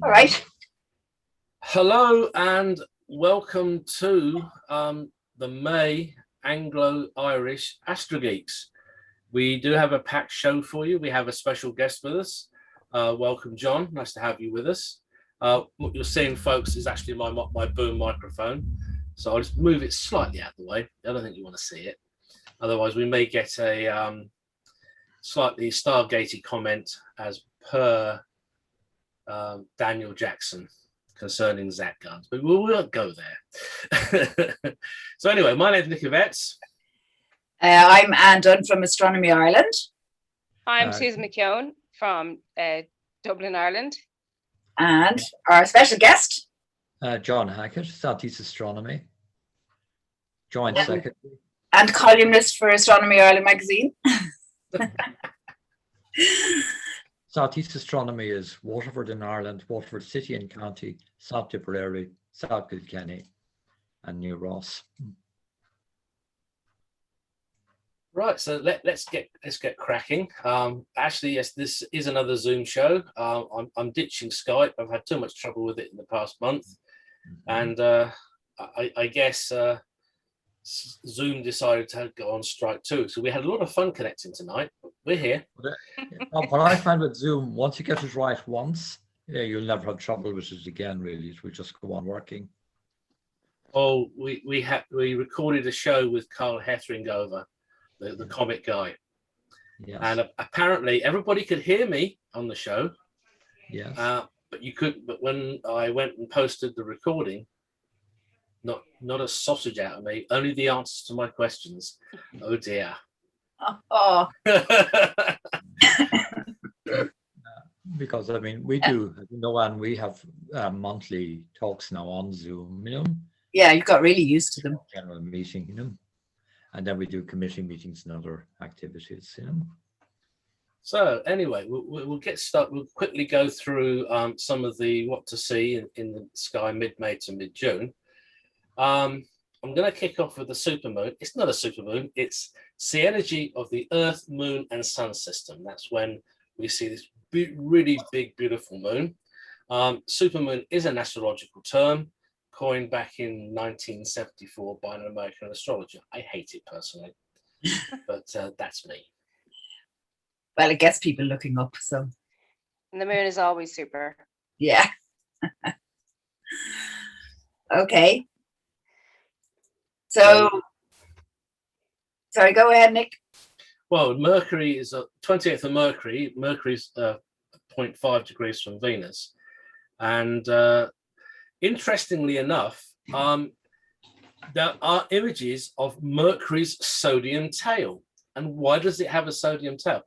All right. Hello and welcome to the May Anglo-Irish Astrogeeks. We do have a packed show for you. We have a special guest with us. Welcome, John. Nice to have you with us. What you're seeing, folks, is actually my boom microphone. So I'll just move it slightly out of the way. I don't think you want to see it. Otherwise, we may get a slightly Stargatey comment as per Daniel Jackson concerning Zat guns, but we won't go there. So anyway, my name's Cubesats. I'm Anne Dunn from Astronomy Ireland. I'm Susan McKeown from Dublin, Ireland. And our special guest, John Hackett, Southeast Astronomy, Joint Secretary. And columnist for Astronomy Ireland magazine. Southeast Astronomy is Waterford in Ireland, Waterford City and County, South Tipperary, South Kilkenny, and New Ross. Right, so let's get cracking. Actually, yes, this is another Zoom show. I'm ditching Skype. I've had too much trouble with it in the past month, and I guess Zoom decided to go on strike too. So we had a lot of fun connecting tonight. We're here. What I find with Zoom, once you get it right once, you'll never have trouble with it again. Really, it will just go on working. Oh, we recorded a show with Carl Hethringover, the comic guy. Yes. And apparently everybody could hear me on the show. Yes. But when I went and posted the recording, not a sausage out of me, only the answers to my questions. Oh dear. Oh. Because I mean, we do, and we have monthly talks now on Zoom, Yeah, you got really used to them. General meeting, and then we do committee meetings and other activities, So anyway, we'll get started. We'll quickly go through some of the what to see in the sky mid-May to mid-June. I'm going to kick off with the supermoon. It's not a supermoon. It's the energy of the Earth, Moon, and Sun system. That's when we see this really big, beautiful moon. Supermoon is an astrological term coined back in 1974 by an American astrologer. I hate it personally, but that's me. Well, it gets people looking up, so. And the moon is always super. Yeah. Okay. So, sorry, go ahead, Nick. Well, Mercury is 20th of Mercury. Mercury's 0.5 degrees from Venus. And interestingly enough, there are images of Mercury's sodium tail. And why does it have a sodium tail?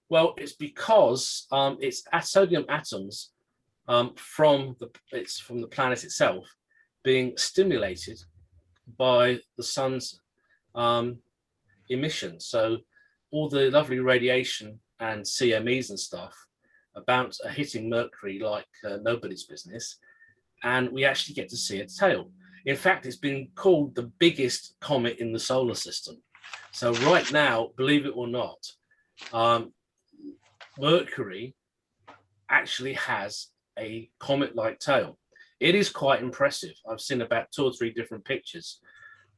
Well, it's because it's sodium atoms from the planet itself being stimulated by the sun's emissions. So all the lovely radiation and CMEs and stuff are hitting Mercury like nobody's business, and we actually get to see its tail. In fact, it's been called the biggest comet in the solar system. So right now, believe it or not, Mercury actually has a comet-like tail. It is quite impressive. I've seen about 2 or 3 different pictures.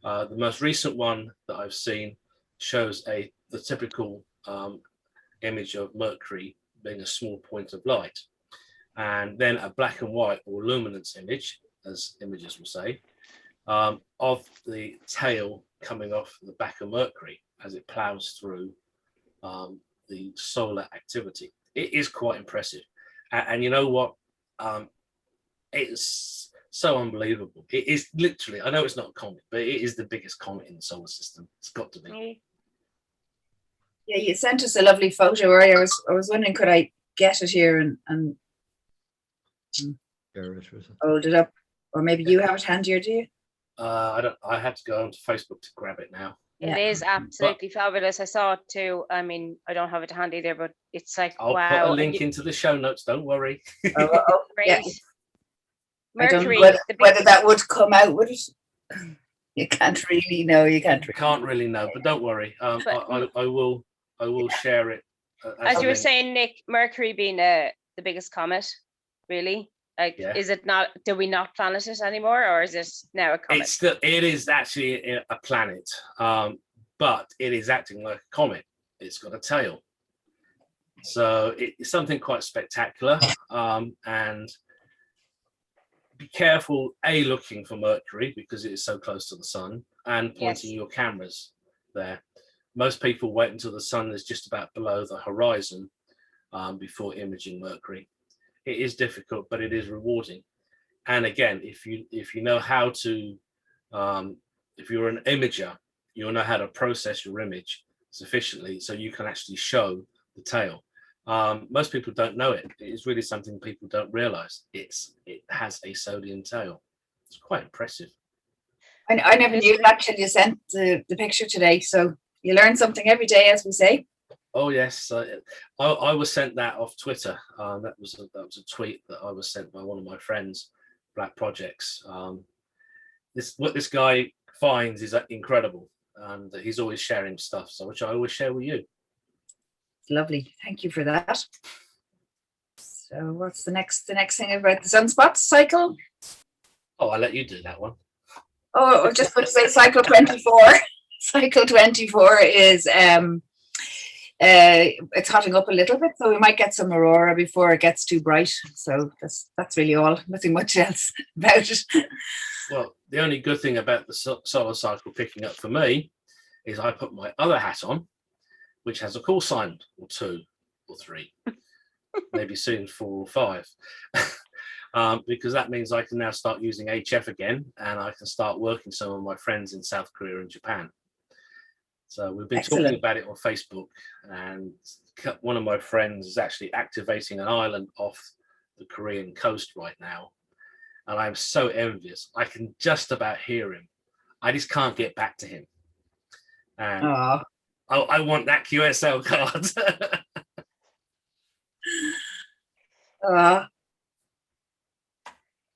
The most recent one that I've seen shows the typical image of Mercury being a small point of light, and then a black and white or luminance image, as images will say, of the tail coming off the back of Mercury as it plows through the solar activity. It is quite impressive. And you know what? It's so unbelievable. It is literally, I know it's not a comet, but it is the biggest comet in the solar system. It's got to be. Yeah, you sent us a lovely photo earlier. I was wondering, could I get it here and hold it up? Or maybe you have it handy, or do you? I had to go onto Facebook to grab it now. It is absolutely fabulous. I saw it too. I mean, I don't have it handy there, but it's like, I'll wow. put a link into the show notes, don't worry. Great. Yeah. Mercury, I don't know whether that would come out, would it? You can't really know. Can't really know, but don't worry. I will share it. As you were saying, Nick, Mercury being the biggest comet, really. Like, Yeah. is it not? Do we not planet it anymore, or is it now a comet? It is actually a planet, but it is acting like a comet. It's got a tail, so it's something quite spectacular. And be careful, looking for Mercury because it is so close to the sun, and pointing Yes. your cameras there. Most people wait until the sun is just about below the horizon before imaging Mercury. It is difficult, but it is rewarding. And again, if you know how to, if you're an imager, you'll know how to process your image sufficiently so you can actually show the tail. Most people don't know it. It is really something people don't realize. It has a sodium tail. It's quite impressive. I never knew that till you sent the picture today. So you learn something every day, as we say. Oh yes, I was sent that off Twitter. That was a tweet that I was sent by one of my friends, Black Projects. What this guy finds is incredible, and he's always sharing stuff, so which I always share with you. Lovely, thank you for that. So what's the next thing about the sunspots cycle? Oh, I'll let you do that one. Oh, I just going to say cycle 24. Cycle 24 is it's hotting up a little bit, so we might get some aurora before it gets too bright. So that's really all. Nothing much else about it. Well, the only good thing about the solar cycle picking up for me is I put my other hat on, which has a call sign or 2 or 3, maybe soon 4 or 5. Because that means I can now start using HF again, and I can start working some of my friends in South Korea and Japan. So we've been talking about it on Facebook, and one of my friends is actually activating an island off the Korean coast right now. And I'm so envious. I can just about hear him. I just can't get back to him. And I want that QSL card.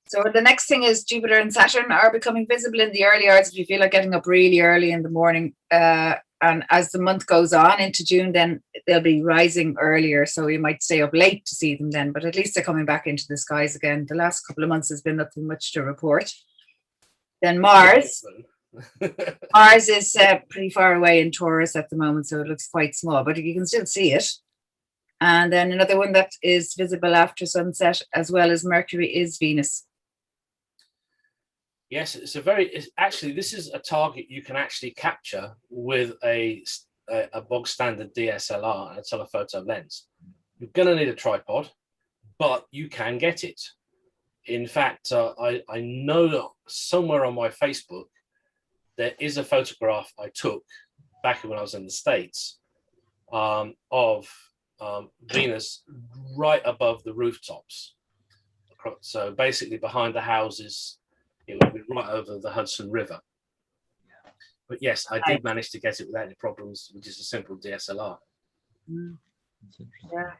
So the next thing is Jupiter and Saturn are becoming visible in the early hours if you feel like getting up really early in the morning. And as the month goes on into June, then they'll be rising earlier. So you might stay up late to see them then, but at least they're coming back into the skies again. The last couple of months has been nothing much to report. Then Mars. Mars is pretty far away in Taurus at the moment, so it looks quite small, but you can still see it. And then another one that is visible after sunset, as well as Mercury, is Venus. Yes, actually, this is a target you can actually capture with a bog standard DSLR and a telephoto lens. You're going to need a tripod, but you can get it. In fact, I know somewhere on my Facebook, there is a photograph I took back when I was in the States of Venus right above the rooftops. So basically behind the houses, it would be right over the Hudson River. But yes, I did manage to get it without any problems, which is a simple DSLR. Yeah,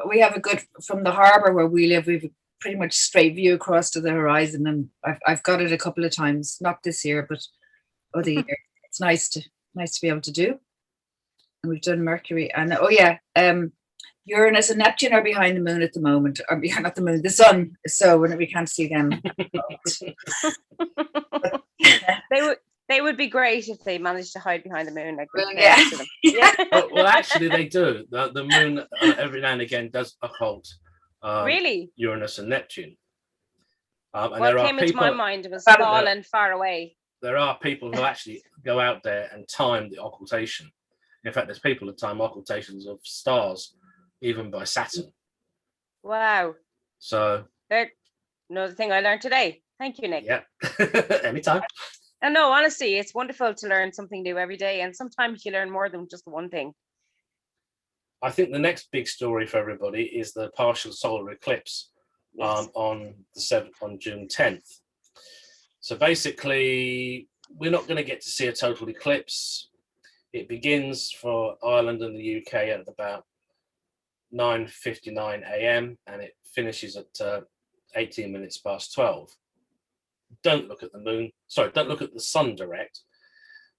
we have a good, from the harbour where we live, we've a pretty much straight view across to the horizon, and I've got it a couple of times, not this year, but other year. It's nice to be able to do. And we've done Mercury, and Uranus and Neptune are behind the moon at the moment, or behind, not the moon, the sun. So we can't see them. They would be great if they managed to hide behind the moon. Like, well, yeah. to them. Yeah. Well, actually, they do. The moon every now and again does occult Really? Uranus and Neptune. And What came into my mind was fallen far away. There are people who actually go out there and time the occultation. In fact, there's people who time occultations of stars, even by Saturn. Wow. So another thing I learned today. Thank you, Nick. Yeah. Anytime. And no, honestly, it's wonderful to learn something new every day. And sometimes you learn more than just one thing. I think the next big story for everybody is the partial solar eclipse on June 10th. So basically, we're not going to get to see a total eclipse. It begins for Ireland and the UK at about 9:59 a.m. and it finishes at 18 minutes past 12. Don't look at the moon. Sorry, don't look at the sun direct,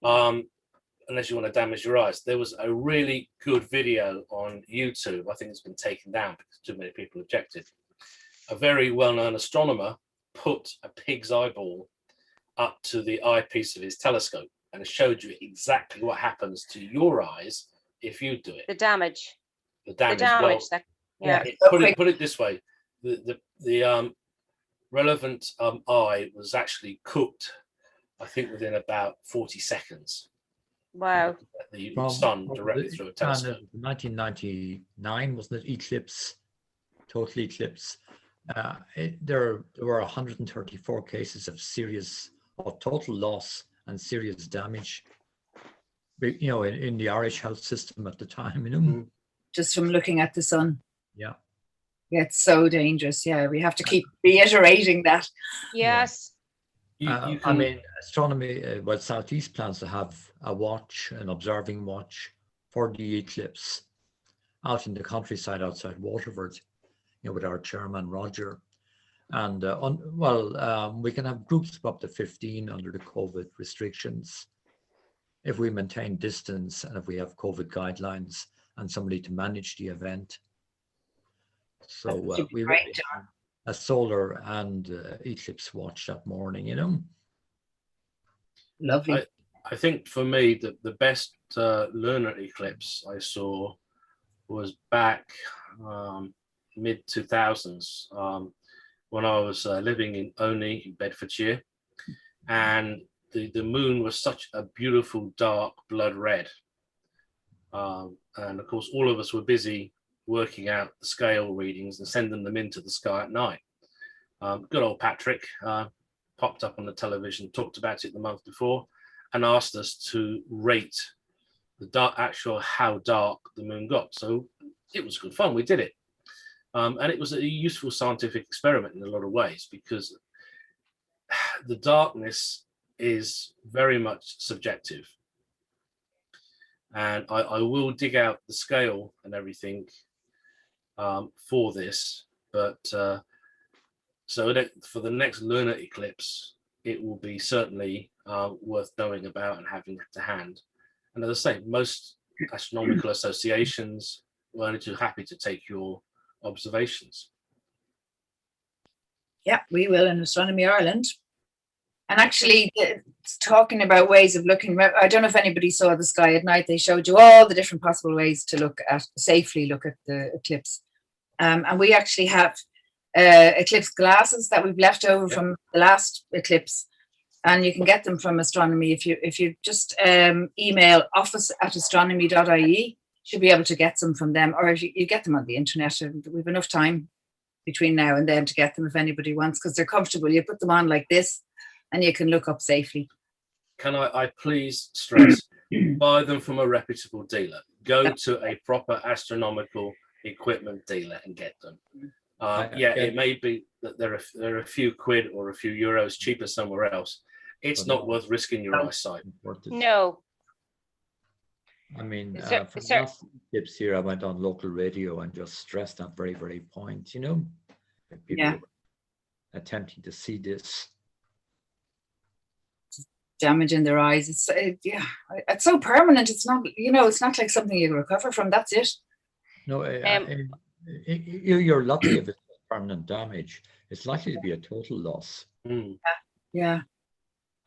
unless you want to damage your eyes. There was a really good video on YouTube. I think it's been taken down because too many people objected. a very well-known astronomer put a pig's eyeball up to the eyepiece of his telescope, and it showed you exactly what happens to your eyes if you do it. The damage. The The damage. damage. Well, That, Yeah. yeah. put it this way: the relevant eye was actually cooked, I think, within about 40 seconds. Wow. The From sun directly through a telescope. 1999, wasn't it? Eclipse, total eclipse. There were 134 cases of total loss and serious damage. You know, in the Irish health system at the time. You know. Just from looking at the sun. Yeah. Yeah, it's so dangerous. Yeah, we have to keep reiterating that. Yes. You I mean, astronomy, well, Southeast plans to have a watch, an observing watch for the eclipse out in the countryside outside Waterford, you know, with our chairman, Roger. And we can have groups of up to 15 under the COVID restrictions if we maintain distance and if we have COVID guidelines and somebody to manage the event. So we will have a solar and eclipse watch that morning, you know. Lovely. I think for me, the best lunar eclipse I saw was back mid 2000s when I was living in Oney in Bedfordshire, and the moon was such a beautiful dark blood red, and of course all of us were busy working out the scale readings and sending them into the sky at night. Good old Patrick popped up on the television, talked about it the month before, and asked us to rate the how dark the moon got. So it was good fun. We did it, and it was a useful scientific experiment in a lot of ways, because the darkness is very much subjective. And I will dig out the scale and everything for this, but so for the next lunar eclipse, it will be certainly worth knowing about and having to hand. And as I say, most astronomical associations were only too happy to take your observations. Yeah, we will in Astronomy Ireland. And actually, talking about ways of looking, I don't know if anybody saw the sky at night. They showed you all the different possible ways to safely look at the eclipse. And we actually have eclipse glasses that we've left over from the last eclipse, and you can get them from astronomy if you just email office@astronomy.ie. Should be able to get some from them, or if you get them on the internet. We've enough time between now and then to get them if anybody wants, because they're comfortable. You put them on like this and you can look up safely. Can I please stress, buy them from a reputable dealer. Go to a proper astronomical equipment dealer and get them. It may be that there are a few quid or a few euros cheaper somewhere else. It's not worth risking your eyesight. No. I mean, Sir, from last tips here, I went on local radio and just stressed that very, very point, you know, if people are attempting to see this. Damage in their eyes. It's so permanent. It's not, it's not like something you recover from. That's it. No, you're lucky if it's permanent damage. It's likely to be a total loss. Yeah.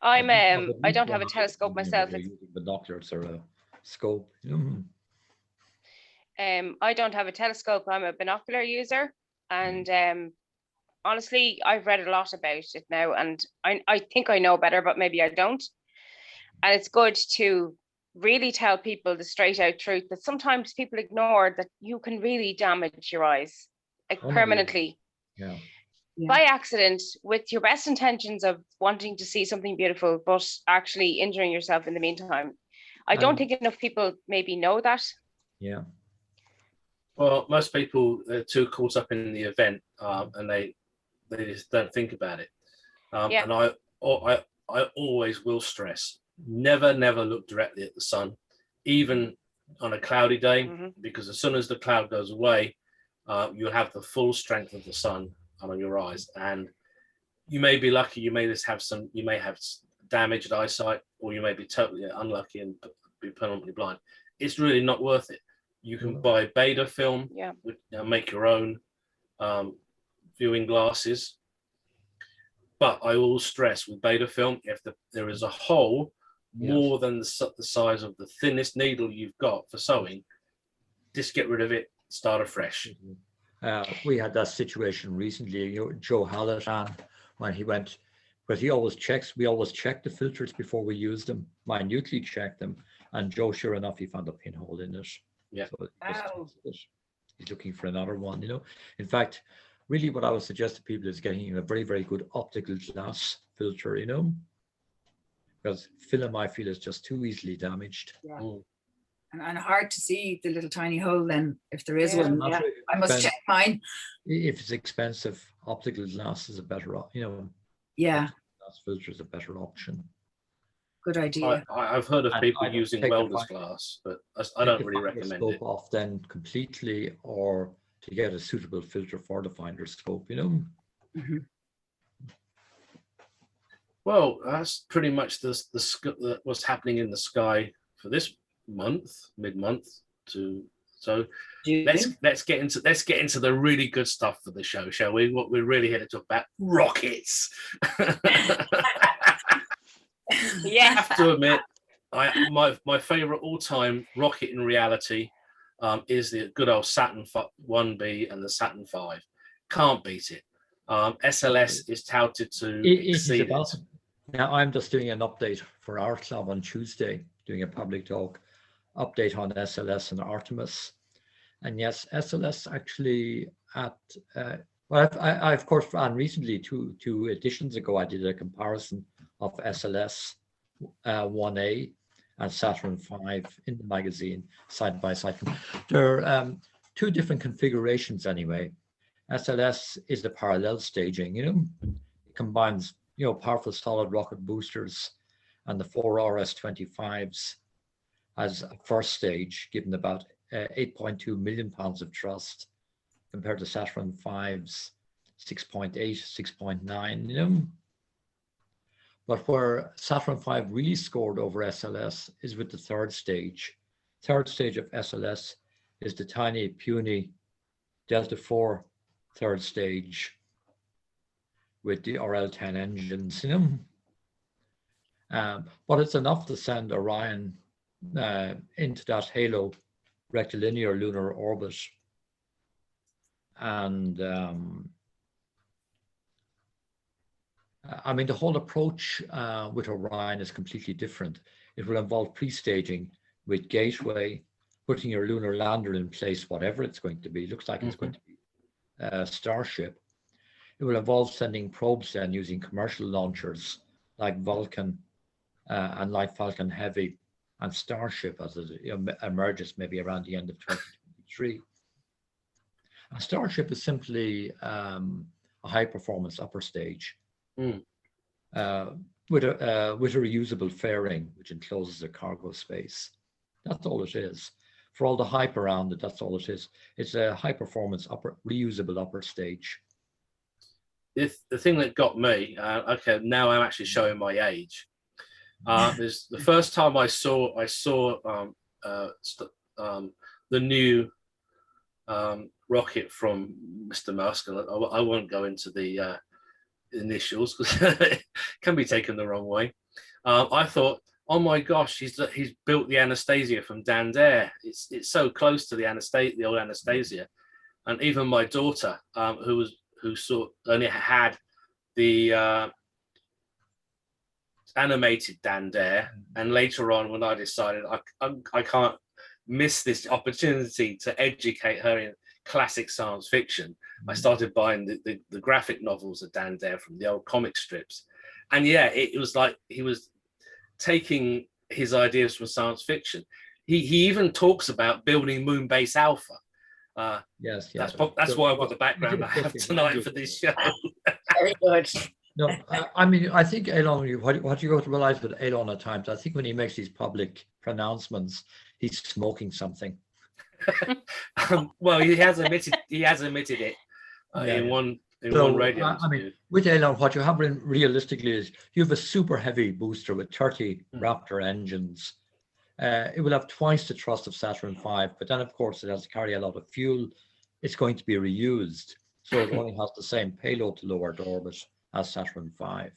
I don't have a telescope myself. Using binoculars or a scope. I don't have a telescope. I'm a binocular user, and honestly, I've read a lot about it now, and I think I know better, but maybe I don't. And it's good to really tell people the straight out truth that sometimes people ignore, that you can really damage your eyes, like permanently. Yeah. By accident, with your best intentions of wanting to see something beautiful, but actually injuring yourself in the meantime. I don't think enough people maybe know that. Yeah. Well, most people are too caught up in the event, and they just don't think about it. And I always will stress, never look directly at the sun, even on a cloudy day, because as soon as the cloud goes away, you'll have the full strength of the sun on your eyes, and you may be lucky. You may have damaged eyesight, or you may be totally unlucky and be permanently blind. It's really not worth it. You can buy beta film, make your own viewing glasses. But I will stress with beta film, if there is a hole more than the size of the thinnest needle you've got for sewing, just get rid of it, start afresh. We had that situation recently, Joe Hallitan, when he went, but we always check the filters before we use them, minutely check them, and Joe, sure enough, he found a pinhole in it. Yeah. So he's looking for another one, In fact, really what I would suggest to people is getting a very, very good optical glass filter, because film, I feel, is just too easily damaged. Yeah. And hard to see the little tiny hole then, if there is one. Yeah. I must check mine. If it's expensive, optical glass is a better, Yeah. Glass filter is a better option. Good idea. I've heard of people using welder's glass, but I don't really recommend it. Off then completely, or to get a suitable filter for the finder scope, Well, that's pretty much what's happening in the sky for this month, mid-month to. So let's get into the really good stuff for the show, shall we? What we're really here to talk about: rockets. Yeah. I have to admit, my favorite all-time rocket in reality is the good old Saturn 1B and the Saturn 5. Can't beat it. SLS is touted to exceed it. Now, I'm just doing an update for our club on Tuesday, doing a public talk update on SLS and Artemis. And yes, SLS actually I of course, and recently, two editions ago, I did a comparison of SLS 1A and Saturn V in the magazine, side by side. They're two different configurations anyway. SLS is the parallel staging, it combines, powerful solid rocket boosters and the 4 RS-25s as a first stage, given about 8.2 million pounds of thrust, compared to Saturn V's 6.8, 6.9, But where Saturn V really scored over SLS is with the third stage. Third stage of SLS is the tiny, puny Delta IV third stage with the RL-10 engines, but it's enough to send Orion into that halo rectilinear lunar orbit. And the whole approach with Orion is completely different. It will involve pre-staging with Gateway, putting your lunar lander in place, whatever it's going to be. Looks like it's going to be Starship. It will involve sending probes then using commercial launchers like Vulcan and like Falcon Heavy and Starship as it emerges maybe around the end of 2023. And Starship is simply a high-performance upper stage with a reusable fairing which encloses a cargo space. That's all it is. For all the hype around it, that's all it is. It's a high-performance reusable upper stage. The thing that got me, okay, now I'm actually showing my age. Is the first time I saw the new rocket from Mr. Musk, and I won't go into the initials because it can be taken the wrong way. I thought, oh my gosh, he's built the Anastasia from Dan Dare. It's so close to the old Anastasia, and even my daughter, who only had the animated Dan Dare, and later on when I decided I can't miss this opportunity to educate her in classic science fiction, I started buying the graphic novels of Dan Dare from the old comic strips. And yeah, it was like he was taking his ideas from science fiction. He even talks about building Moonbase Alpha. Yes. That's why I've got the background I have tonight for this show. Very good. No, I think Elon, what you got to realize with Elon at times, I think when he makes these public pronouncements, he's smoking something. Well, he has admitted it in one radio interview. With Elon, what you have realistically is you have a super heavy booster with 30 Raptor engines. It will have twice the thrust of Saturn V, but then of course it has to carry a lot of fuel. It's going to be reused. So it only has the same payload to low Earth orbit as Saturn V.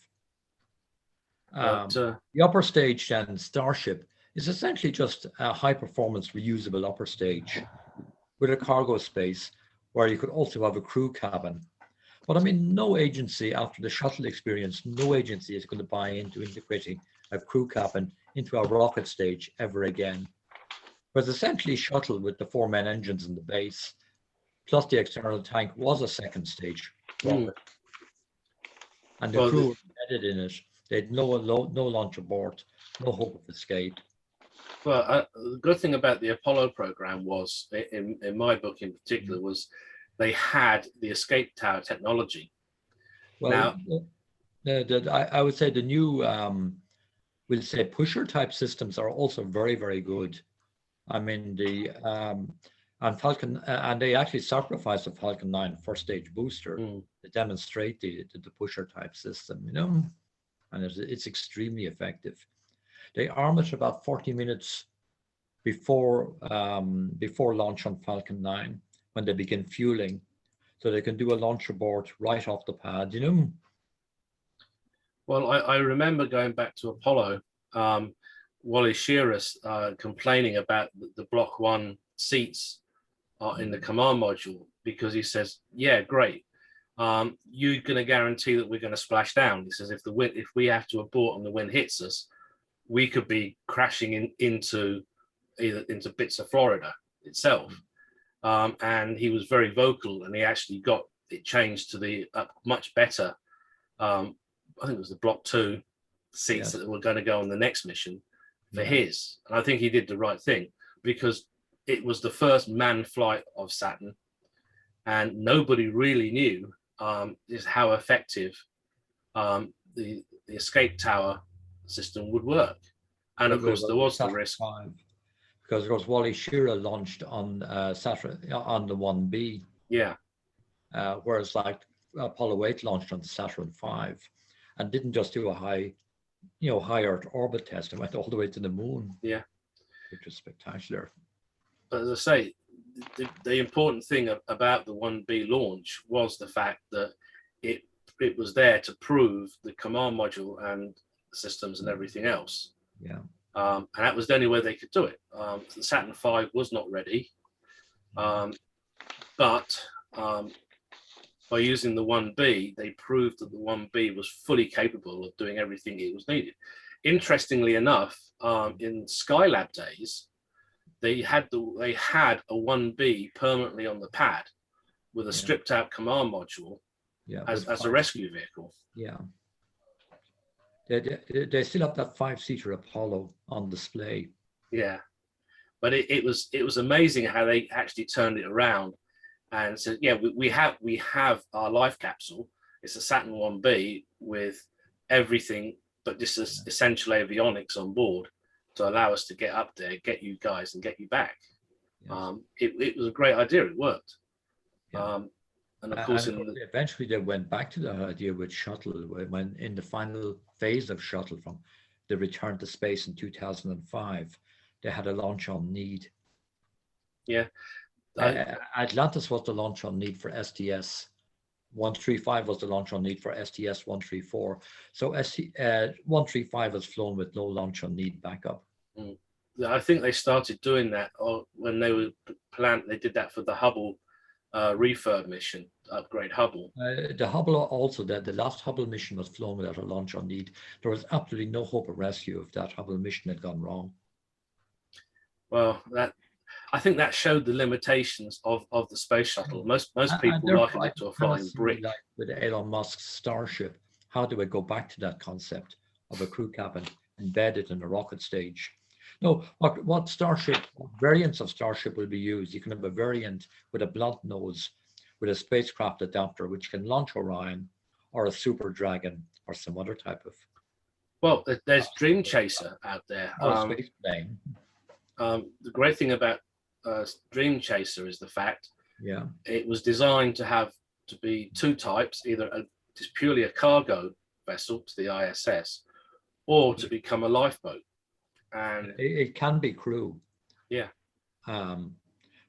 The upper stage then, Starship, is essentially just a high-performance reusable upper stage with a cargo space where you could also have a crew cabin. But I mean, no agency after the shuttle experience, no agency is going to buy into integrating a crew cabin into a rocket stage ever again. Whereas essentially shuttle with the 4 main engines in the base, plus the external tank, was a second stage rocket. And the crew were embedded in it. They had no launch abort, no hope of escape. Well, the good thing about the Apollo program was, in my book in particular, was they had the escape tower technology. Well, now, I would say the new, we'll say pusher type systems are also very, very good. I mean, and Falcon, and they actually sacrificed the Falcon 9 first stage booster to demonstrate the pusher type system, you know, and it's extremely effective. They arm it about 40 minutes before launch on Falcon 9 when they begin fueling, so they can do a launch abort right off the pad, you know. Well, I remember going back to Apollo, Wally Shearer's complaining about the Block 1 seats in the command module, because he says, yeah, great. You're going to guarantee that we're going to splash down. He says, if we have to abort and the wind hits us, we could be crashing into bits of Florida itself. And he was very vocal, and he actually got it changed to the much better, I think it was the Block 2 seats that were going to go on the next mission for his. And I think he did the right thing, because it was the first manned flight of Saturn, and nobody really knew just how effective the escape tower system would work. And of course, there was the risk. Because of course, Wally Shearer launched on Saturn on the 1B. Yeah. Whereas like Apollo 8 launched on Saturn V, and didn't just do a high Earth orbit test. It went all the way to the moon. Yeah. Which was spectacular. But as I say, the important thing about the 1B launch was the fact that it was there to prove the command module and systems and everything else. Yeah. And that was the only way they could do it. The Saturn V was not ready, but by using the 1B, they proved that the 1B was fully capable of doing everything it was needed. Interestingly enough, in Skylab days, they had a 1B permanently on the pad with a stripped out command module as a rescue vehicle. Yeah. They still have that 5-seater Apollo on display. Yeah, but it was amazing how they actually turned it around and said, yeah, we have our life capsule. It's a Saturn 1B with everything but just essential avionics on board to allow us to get up there, get you guys, and get you back. Yes. It was a great idea. It worked. Yeah. And of course, eventually they went back to the idea with shuttle when in the final phase of shuttle from the return to space in 2005, they had a launch on need. Yeah. Atlantis was the launch on need for STS. 135 was the launch on need for STS 134. So 135 was flown with no launch on need backup. I think they started doing that when they were planned. They did that for the Hubble refurb mission, upgrade Hubble. The Hubble also, the last Hubble mission was flown without a launch on need. There was absolutely no hope of rescue if that Hubble mission had gone wrong. Well, I think that showed the limitations of the space shuttle. Most people liken it to a flying brick. Like with Elon Musk's Starship, how do we go back to that concept of a crew cabin embedded in a rocket stage? No, what variants of Starship will be used? You can have a variant with a blunt nose with a spacecraft adapter, which can launch Orion or a Super Dragon or some other type of. Well, there's Dream Chaser out there. Or a space plane. The great thing about Dream Chaser is the fact it was designed to be two types, either just purely a cargo vessel to the ISS or to become a lifeboat. And it can be crew. Yeah.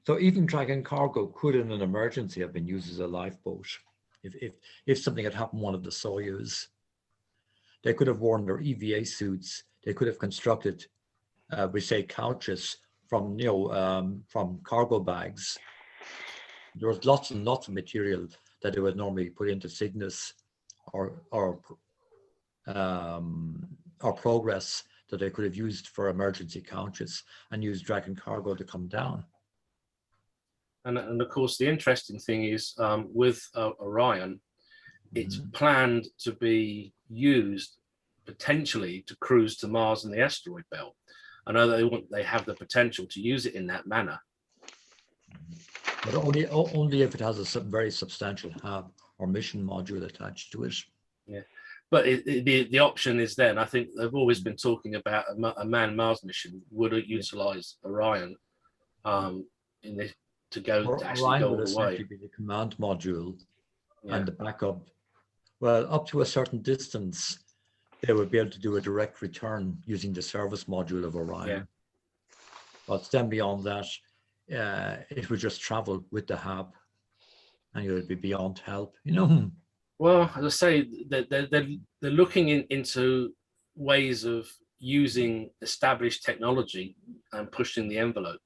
So even Dragon cargo could, in an emergency, have been used as a lifeboat. If something had happened, one of the Soyuz, they could have worn their EVA suits. They could have constructed, we say, couches from from cargo bags. There was lots and lots of material that they would normally put into Cygnus or Progress that they could have used for emergency couches and used Dragon cargo to come down. And of course, the interesting thing is with Orion, it's planned to be used potentially to cruise to Mars and the asteroid belt. I know they have the potential to use it in that manner. But only if it has a very substantial hub or mission module attached to it. Yeah, but the option is there. And I think they've always been talking about a manned Mars mission would utilize Orion in this to actually go would all the way. essentially be the command module and the backup. Well, up to a certain distance, they would be able to do a direct return using the service module of Orion. Yeah. But then beyond that, it would just travel with the hub, and it would be beyond help. Well, as I say, they're looking into ways of using established technology and pushing the envelope.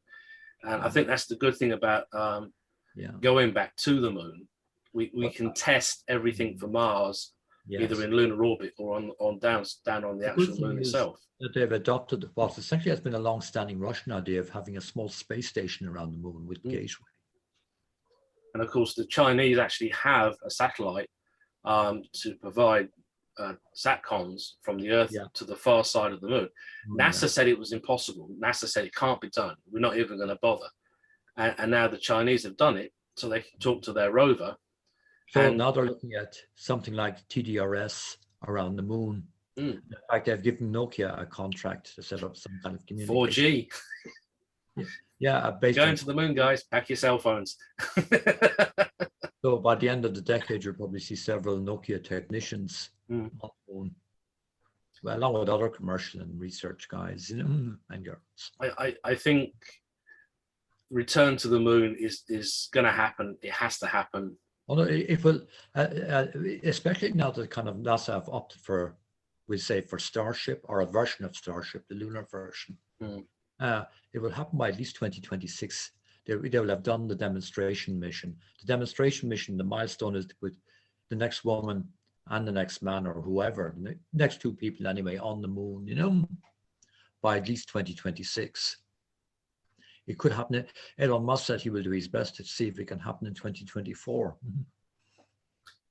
And I think that's the good thing about going back to the moon. We can test everything for Mars, either in lunar orbit or down on the actual moon itself. That they've adopted what essentially has been a long-standing Russian idea of having a small space station around the moon with gateway. And of course, the Chinese actually have a satellite to provide satcoms from the Earth to the far side of the moon. NASA said it was impossible. NASA said it can't be done. We're not even going to bother. And now the Chinese have done it, so they can talk to their rover. So now they're looking at something like TDRS around the moon. In fact, they've given Nokia a contract to set up some kind of communication. 4G. Yeah, going to the moon, guys. Pack your cell phones. So by the end of the decade, you'll probably see several Nokia technicians on the moon, well, along with other commercial and research guys, and girls. I think return to the moon is going to happen. It has to happen. Although it will, especially now that kind of NASA have opted for, we say, for Starship or a version of Starship, the lunar version. It will happen by at least 2026. They will have done the demonstration mission. The demonstration mission, the milestone is to put the next woman and the next man or whoever, the next two people anyway, on the moon, by at least 2026. It could happen. Elon Musk said he will do his best to see if it can happen in 2024.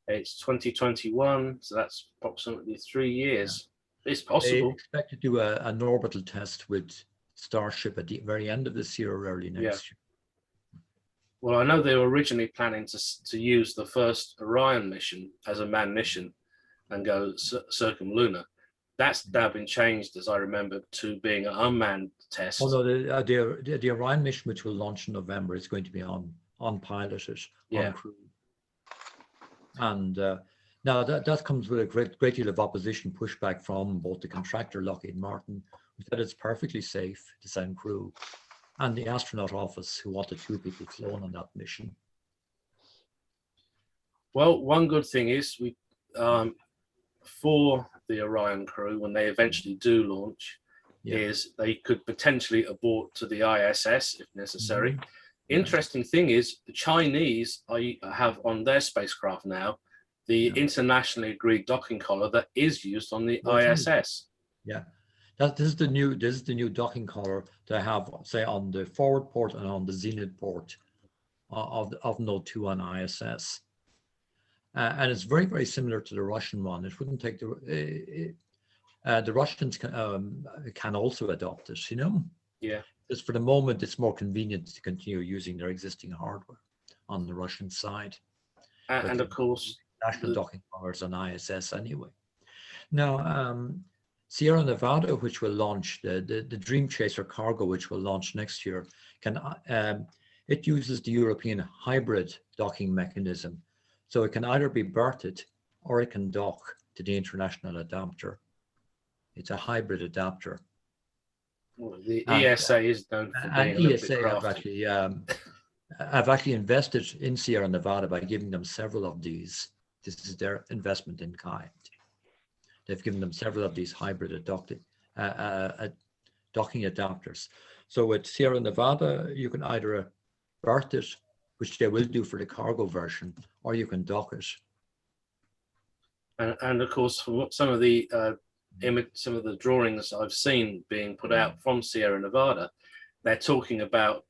It's 2021, so that's approximately 3 years. It's possible. They expect to do an orbital test with Starship at the very end of this year or early next year. Well, I know they were originally planning to use the first Orion mission as a manned mission and go circumlunar. That's now been changed, as I remember, to being an unmanned test. Although the Orion mission, which will launch in November, is going to be unpiloted, on crew. And now that comes with a great deal of opposition, pushback from both the contractor, Lockheed Martin, who said it's perfectly safe to send crew, and the astronaut office, who wanted 2 people flown on that mission. Well, one good thing is for the Orion crew, when they eventually do launch, is they could potentially abort to the ISS if necessary. Interesting thing is the Chinese have on their spacecraft now the internationally agreed docking collar that is used on the ISS. Yeah. This is the new docking collar they have, say, on the forward port and on the zenith port of Node 2 on ISS, and it's very, very similar to the Russian one. It wouldn't take the Russians can also adopt it, Yeah. Just for the moment, it's more convenient to continue using their existing hardware on the Russian side, and of course, national docking collars on ISS anyway. Now. Sierra Nevada, which will launch the Dream Chaser cargo, which will launch next year, it uses the European hybrid docking mechanism, so it can either be berthed or it can dock to the international adapter. It's a hybrid adapter. Well, the ESA is known for being a little bit crafty. Actually, I've actually invested in Sierra Nevada by giving them several of these. This is their investment in kind. They've given them several of these hybrid docking adapters. So with Sierra Nevada, you can either berth it, which they will do for the cargo version, or you can dock it. And of course, from some of the some of the drawings I've seen being put out from Sierra Nevada, they're talking about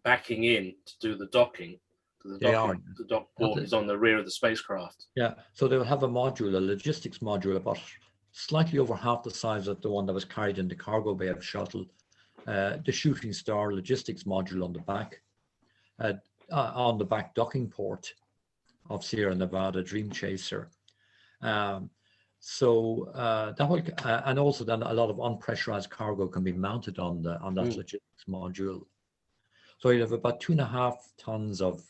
backing in to do the docking. The dock port is on the rear of the spacecraft. Yeah, so they will have a module, a logistics module, about slightly over half the size of the one that was carried in the cargo bay of shuttle. The Shooting Star logistics module on the back docking port of Sierra Nevada Dream Chaser. So that will, and also then a lot of unpressurized cargo can be mounted on that logistics module. So you have about 2.5 tons of,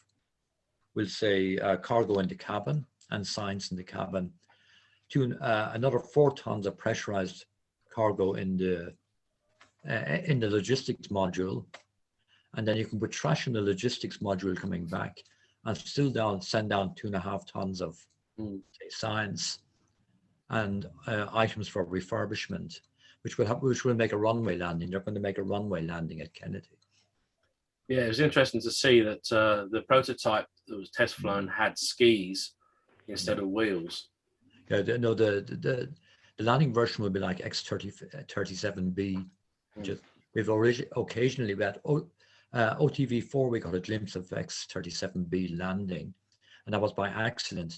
we'll say, cargo in the cabin and science in the cabin. Another 4 tons of pressurized cargo in the logistics module, and then you can put trash in the logistics module coming back, and still send down 2.5 tons of say, science and items for refurbishment, which will make a runway landing. They're going to make a runway landing at Kennedy. Yeah, it was interesting to see that the prototype that was test flown had skis instead of wheels. Yeah, the landing version will be like X-37B. We've already occasionally read OTV4. We got a glimpse of X-37B landing, and that was by accident.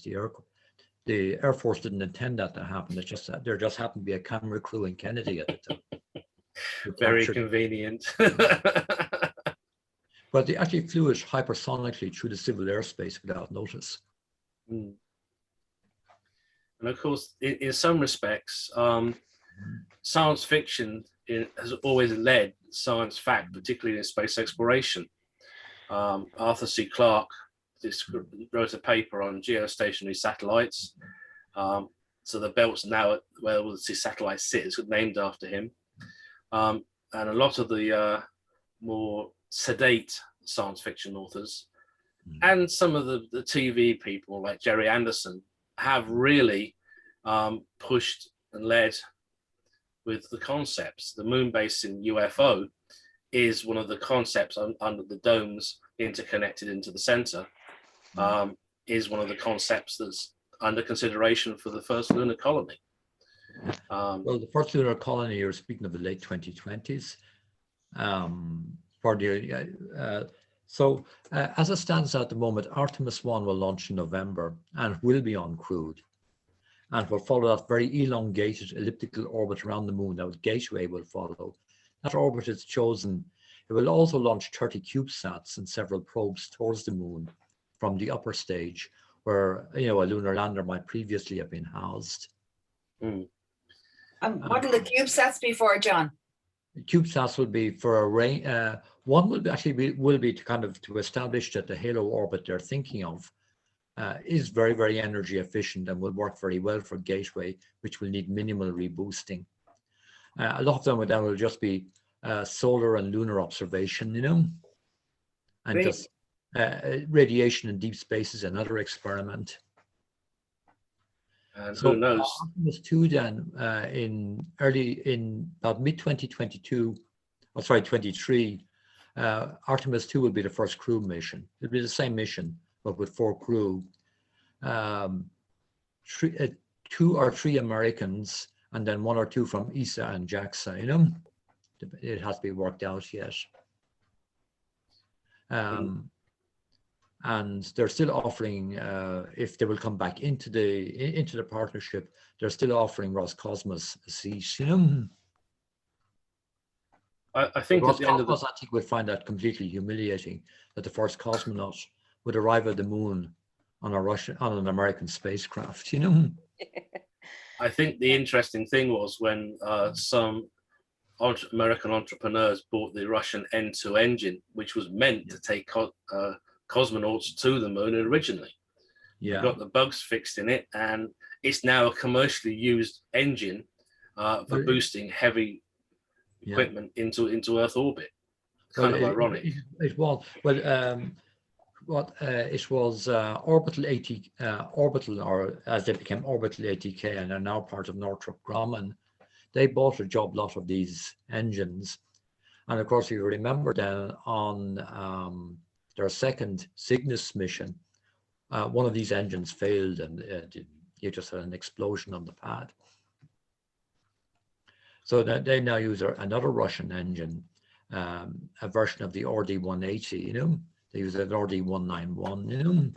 The Air Force didn't intend that to happen. It's just that there just happened to be a camera crew in Kennedy at the time. Very convenient. But they actually flew it hypersonically through the civil airspace without notice. And of course, in some respects, science fiction has always led science fact, particularly in space exploration. Arthur C. Clarke wrote a paper on geostationary satellites. So the belt's now where the satellite sits, named after him. And a lot of the more sedate science fiction authors and some of the TV people like Jerry Anderson have really pushed and led with the concepts. The moon basing UFO is one of the concepts under the domes interconnected into the center, is one of the concepts that's under consideration for the first lunar colony. Well, the first lunar colony, you're speaking of the late 2020s. So as it stands at the moment, Artemis 1 will launch in November and will be uncrewed, and will follow that very elongated elliptical orbit around the moon. Now, Gateway will follow. That orbit is chosen. It will also launch 30 Cubesats and several probes towards the moon from the upper stage, where a lunar lander might previously have been housed. What will the Cubesats be for, John? Cubesats will be for a range. One will be to establish that the halo orbit they're thinking of is very, very energy efficient and will work very well for Gateway, which will need minimal reboosting. A lot of them will just be solar and lunar observation, and Great. just radiation in deep space is another experiment. And So who knows? Artemis 2 then in about mid-2022, 23, Artemis 2 will be the first crew mission. It'll be the same mission, but with 4 crew. 2 or 3 Americans, and then 1 or 2 from ESA and JAXA, It has to be worked out yet. And they're still offering, if they will come back into the partnership, they're still offering Roscosmos a seat. I think at the end of the Roscosmos, I think, would find that completely humiliating that the first cosmonaut would arrive at the moon on an American spacecraft. I think the interesting thing was when some American entrepreneurs bought the Russian N2 engine, which was meant to take cosmonauts to the moon originally. Yeah. Got the bugs fixed in it, and it's now a commercially used engine for boosting heavy equipment into Earth orbit. kind of ironic. It was it was orbital, or as they became orbital ATK and are now part of Northrop Grumman. They bought a job lot of these engines, and of course you remember then on their second Cygnus mission, one of these engines failed, and you just had an explosion on the pad. So that they now use another Russian engine, a version of the RD-180, you know. They use an RD-191, you know.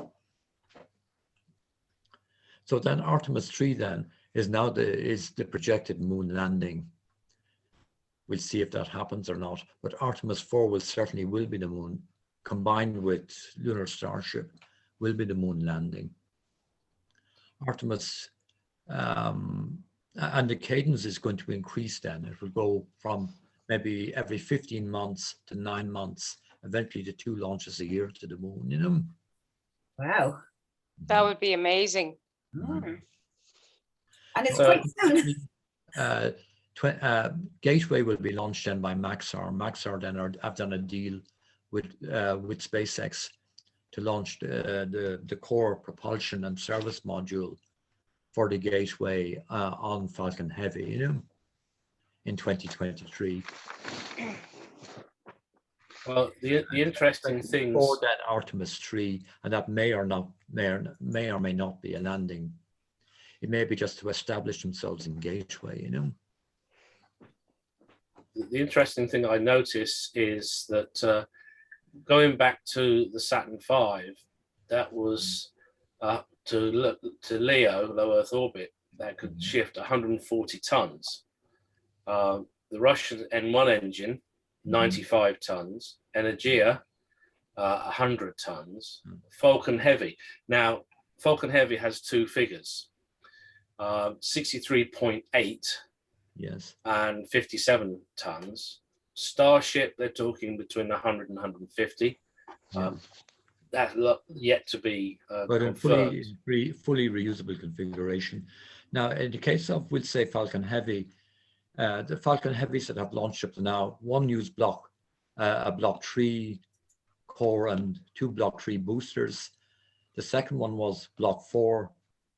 So then Artemis 3 then is now the projected moon landing. We'll see if that happens or not. But Artemis 4 will be the moon, combined with Lunar Starship, will be the moon landing. Artemis, and the cadence is going to increase then. It will go from maybe every 15 months to 9 months, eventually to 2 launches a year to the moon, you know. Wow. That would be amazing. And it's quite soon. Gateway will be launched then by Maxar. Maxar then have done a deal with SpaceX to launch the core propulsion and service module for the Gateway on Falcon Heavy, you know, in 2023. Well, the interesting things for that Artemis 3, and that may or may not be a landing. It may be just to establish themselves in Gateway, you know. The interesting thing I notice is that going back to the Saturn V, that was to LEO, low Earth orbit, that could shift 140 tons. The Russian N1 engine, 95 tons. Energia, 100 tons. Falcon Heavy. Now, Falcon Heavy has 2 figures, 63.8 yes, and 57 tons. Starship, they're talking between 100 and 150. That's yet to be but in confirmed. fully reusable configuration. Now, in the case of, we'll say, Falcon Heavy, the Falcon Heavies that have launched up to now, one used a Block 3 core and 2 Block 3 boosters. The second one was Block 4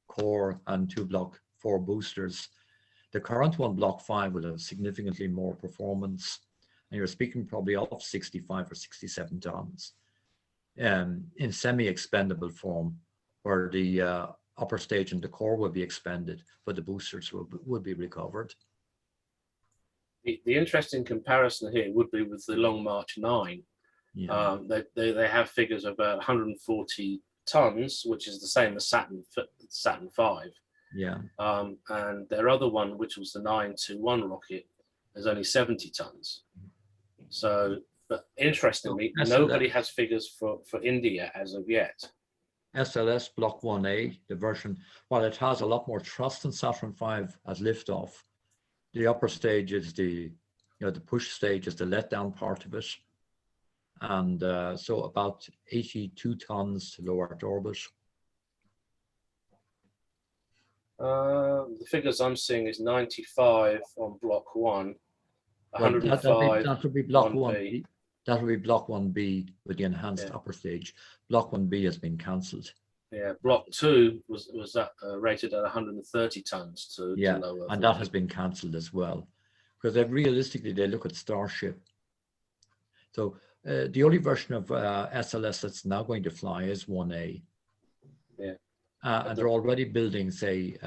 core and 2 Block 4 boosters. The current one, Block 5, will have significantly more performance, and you're speaking probably of 65 or 67 tons in semi-expendable form, where the upper stage and the core will be expended, but the boosters will be recovered. The interesting comparison here would be with the Long March 9. Yeah. They have figures of about 140 tons, which is the same as Saturn V. Yeah. And their other one, which was the 921 rocket, is only 70 tons. So, but interestingly, nobody has figures for India as of yet. SLS Block 1A, the version, while it has a lot more thrust than Saturn V at liftoff, the upper stage is the push stage is the letdown part of it. And so about 82 tons to low Earth orbit. The figures I'm seeing is 95 on Block 1, 105 that would be Block 1B. That would be Block 1B with the enhanced upper stage. Block 1B has been cancelled. Yeah, Block 2 was rated at 130 tons to low Earth and that has been cancelled as well, because realistically they look at Starship. So the only version of SLS that's now going to fly is 1A. Yeah. And they're already building, say,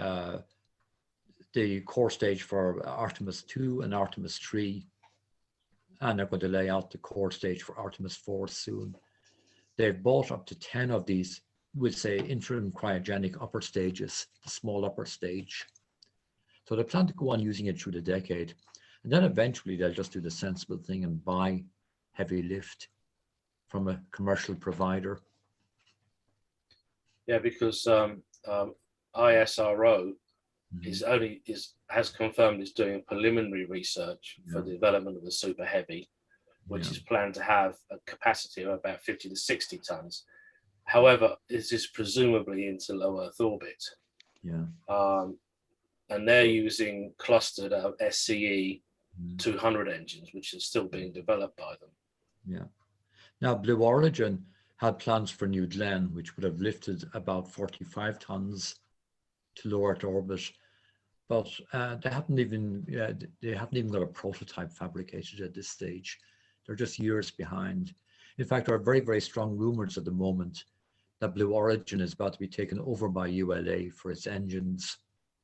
the core stage for Artemis 2 and Artemis 3. And they're going to lay out the core stage for Artemis 4 soon. They've bought up to 10 of these, we'll say, interim cryogenic upper stages, the small upper stage. So they plan to go on using it through the decade. And then eventually they'll just do the sensible thing and buy heavy lift from a commercial provider. Yeah, because ISRO has confirmed it's doing preliminary research for the development of the Super Heavy, which is planned to have a capacity of about 50 to 60 tons. However, this is presumably into low Earth orbit. Yeah. And they're using clustered SCE 200 engines, which is still being developed by them. Yeah. Now, Blue Origin had plans for New Glenn, which would have lifted about 45 tons to low Earth orbit, but they haven't even got a prototype fabricated at this stage. They're just years behind. In fact, there are very, very strong rumors at the moment that Blue Origin is about to be taken over by ULA for its engines,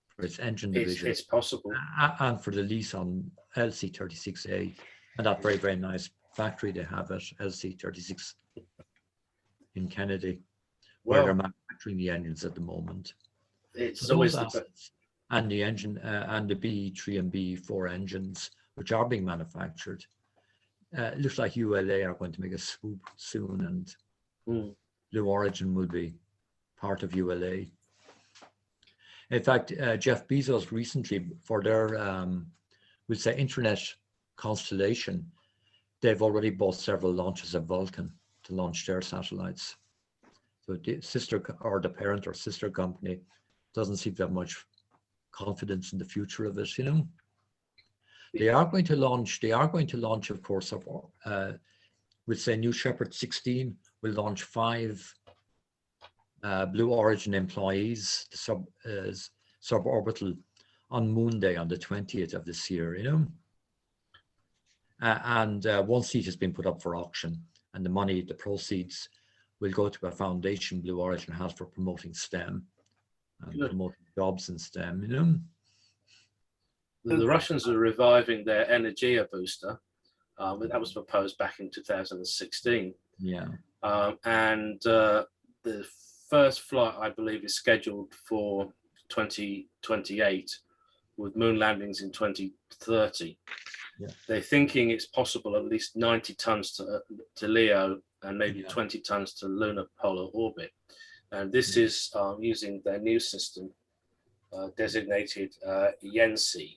for its engine division. It's possible. And for the lease on LC-36A, and that very, very nice factory they have at LC-36 in Kennedy, where they're manufacturing the engines at the moment. It's So always those assets and the engine and the BE3 and BE4 engines, which are being manufactured, it looks like ULA are going to make a swoop soon, and Blue Origin will be part of ULA. In fact, Jeff Bezos recently, for their, we'd say, internet constellation, they've already bought several launches of Vulcan to launch their satellites. So the sister or the parent or sister company doesn't seem to have much confidence in the future of it, you know. They are going to launch, of course, we'd say New Shepard 16 will launch 5 Blue Origin employees, suborbital, on Moon Day on the 20th of this year, you know. And one seat has been put up for auction, and the money, the proceeds, will go to a foundation Blue Origin has for promoting STEM and promoting jobs in STEM, you know. The Russians are reviving their Energia Booster. That was proposed back in 2016. Yeah. And the first flight, I believe, is scheduled for 2028, with moon landings in 2030. Yeah. They're thinking it's possible at least 90 tons to LEO and maybe 20 tons to lunar polar orbit. And this is using their new system designated Yensi.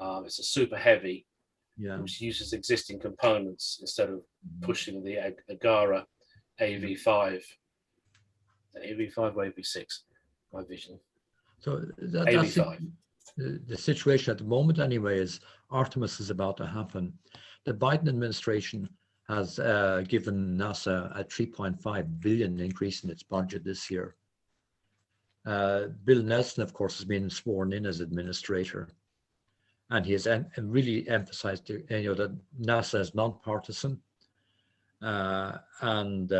It's a super heavy, which uses existing components instead of pushing the Agara AV5. AV5 or AV6, my vision. So AV5. The situation at the moment anyway is Artemis is about to happen. The Biden administration has given NASA a $3.5 billion increase in its budget this year. Bill Nelson, of course, has been sworn in as administrator, and he has really emphasized that NASA is nonpartisan, and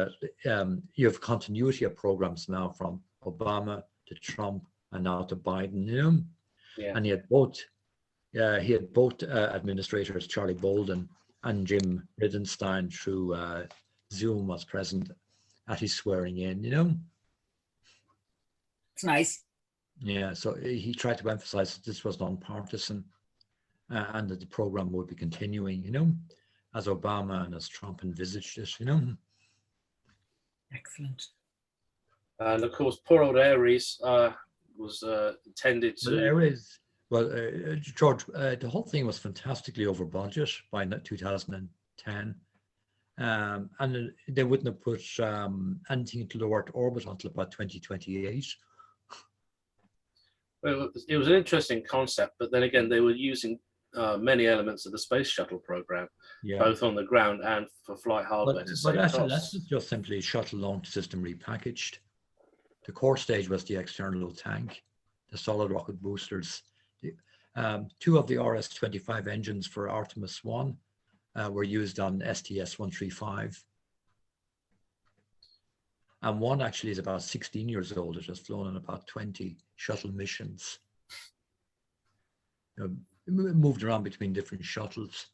you have continuity of programs now from Obama to Trump and now to Biden. You know? Yeah. And he had both administrators, Charlie Bolden and Jim Bridenstine, through Zoom, was present at his swearing in, you know. It's nice. Yeah, so he tried to emphasize that this was non-partisan and that the program would be continuing, you know, as Obama and as Trump envisaged it, you know. Excellent. And of course, poor old Ares was intended to... George, the whole thing was fantastically over budget by 2010. And they wouldn't have put anything into low Earth orbit until about 2028. Well, it was an interesting concept, but then again, they were using many elements of the space shuttle program, both on the ground and for flight hardware. But that's just simply shuttle launch system repackaged. The core stage was the external tank, the solid rocket boosters. 2 of the RS-25 engines for Artemis 1 were used on STS-135. And one actually is about 16 years old. It has flown on about 20 shuttle missions. Moved around between different shuttles.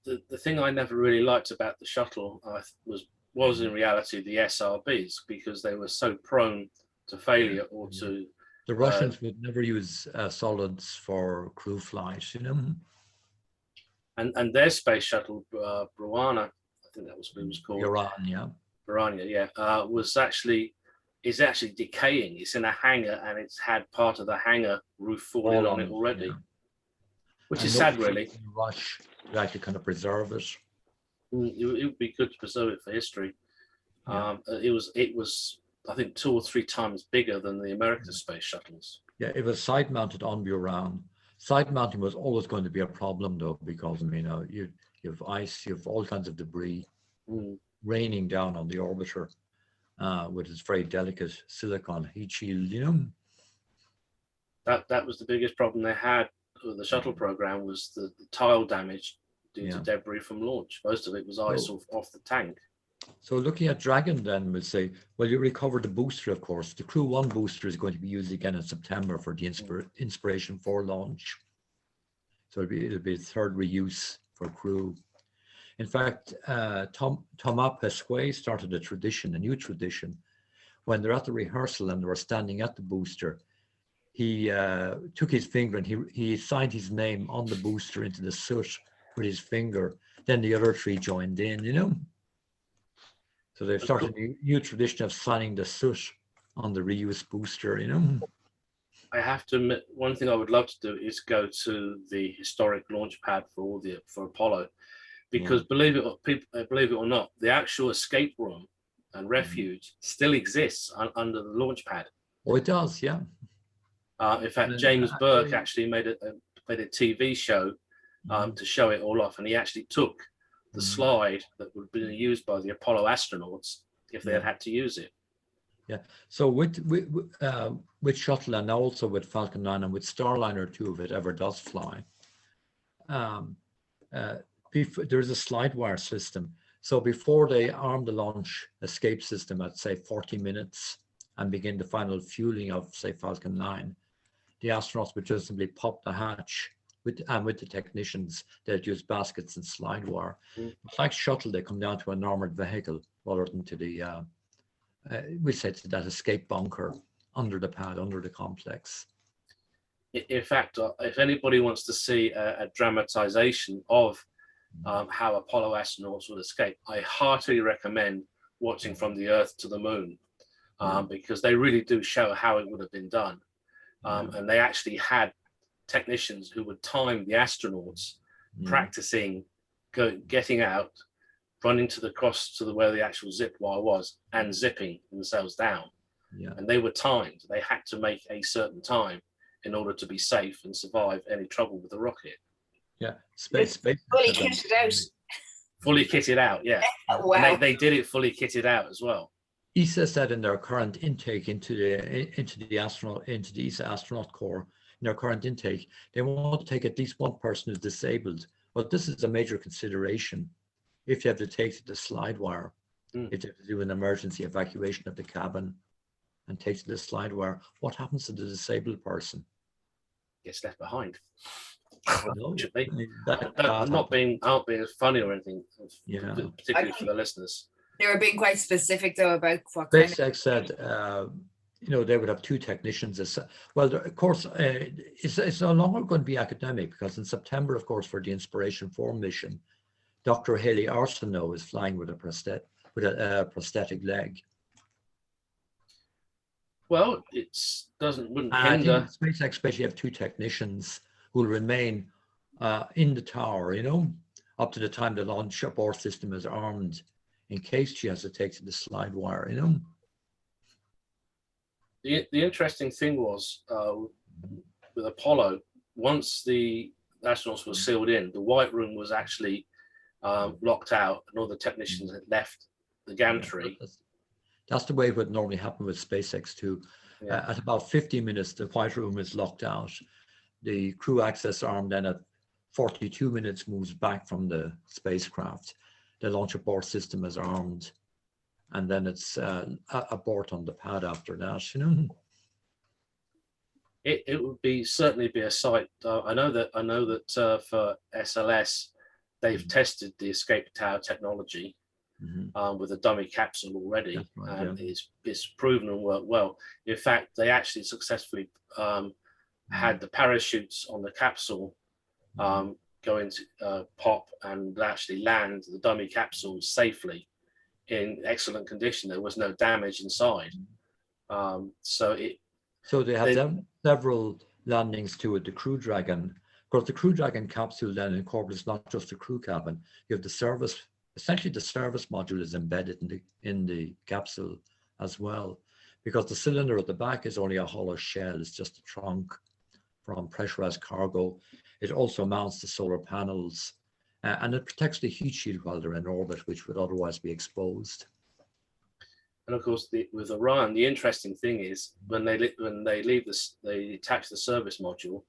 The thing I never really liked about the shuttle was in reality the SRBs, because they were so prone to failure or to... The Russians would never use solids for crew flight, you know. And their space shuttle, Buran, I think that was what it was called. Buran, is actually decaying. It's in a hangar, and it's had part of the hangar roof falling on it already, which is sad, really. Rush to actually kind of preserve it. It would be good to preserve it for history. It was I think 2 or 3 times bigger than the American space shuttles. Yeah, it was side mounted on Buran. Side mounting was always going to be a problem, though, because you you have ice, you have all kinds of debris Mm. raining down on the orbiter with its very delicate silicon heat shield, you know. That was the biggest problem they had with the shuttle program, was the tile damage due to debris from launch. Most of it was ice off the tank. So looking at Dragon, then we'll say, well, you recovered the booster, of course. The Crew 1 booster is going to be used again in September for the Inspiration 4 launch. So it'll be a third reuse for Crew. In fact, Thomas Pesquet started a new tradition. When they're at the rehearsal and they were standing at the booster, he took his finger and he signed his name on the booster into the soot with his finger. Then the other three joined in, you know. So they've started a new tradition of signing the soot on the reuse booster, you know. I have to admit, one thing I would love to do is go to the historic launch pad for Apollo, because believe it or not, the actual escape room and refuge still exists under the launch pad. Oh, it does, yeah. In fact, James Burke actually made a TV show to show it all off, and he actually took the slide that would have been used by the Apollo astronauts if they had to use it. Yeah. So with Shuttle and also with Falcon 9 and with Starliner too, if it ever does fly, there is a slide wire system. So before they arm the launch escape system at say 40 minutes and begin the final fueling of say Falcon 9, the astronauts would just simply pop the hatch with the technicians. They'd use baskets and slide wire. Like Shuttle, they come down to an armored vehicle rather than to the we said that escape bunker under the pad, under the complex. In fact, if anybody wants to see a dramatization of how Apollo astronauts would escape, I heartily recommend watching From the Earth to the Moon, because they really do show how it would have been done. And they actually had technicians who would time the astronauts practicing getting out, running to where the actual zip wire was and zipping themselves down. And they were timed. They had to make a certain time in order to be safe and survive any trouble with the rocket. Space. Fully kitted out. Fully kitted out, yeah. Wow. And they did it fully kitted out as well. ESA said in their current intake into the ESA astronaut corps, in their current intake, they want to take at least one person who's disabled. But this is a major consideration. If you have to take the slide wire, if you have to do an emergency evacuation of the cabin and take the slide wire, what happens to the disabled person? Gets left behind. No, I'm not being funny or anything, particularly for the listeners. They were being quite specific though about what SpaceX said, they would have two technicians. Well, of course, it's no longer going to be academic, because in September, of course, for the Inspiration 4 mission, Dr. Haley Arsenault is flying with a prosthetic leg. Well, wouldn't hinder. SpaceX especially have two technicians who will remain in the tower, up to the time the launch abort system is armed, in case she has to take to the slide wire, The interesting thing was with Apollo, once the astronauts were sealed in, the White Room was actually locked out, and all the technicians had left the gantry. That's the way it would normally happen with SpaceX too. At about 50 minutes, the White Room is locked out. The crew access arm then at 42 minutes moves back from the spacecraft. The launch abort system is armed, and then it's abort on the pad after that. It would certainly be a sight. I know that for SLS, they've tested the escape tower technology with a dummy capsule already, and it's proven and worked well. In fact, they actually successfully had the parachutes on the capsule go into pop and actually land the dummy capsule safely in excellent condition. There was no damage inside. So they have several landings too with the Crew Dragon. Of course, the Crew Dragon capsule then incorporates not just the crew cabin. You have the service. Essentially, the service module is embedded in the capsule as well, because the cylinder at the back is only a hollow shell. It's just a trunk from pressurized cargo. It also mounts the solar panels and it protects the heat shield while they're in orbit, which would otherwise be exposed. And of course, with Orion, the interesting thing is when they leave this, they attach the service module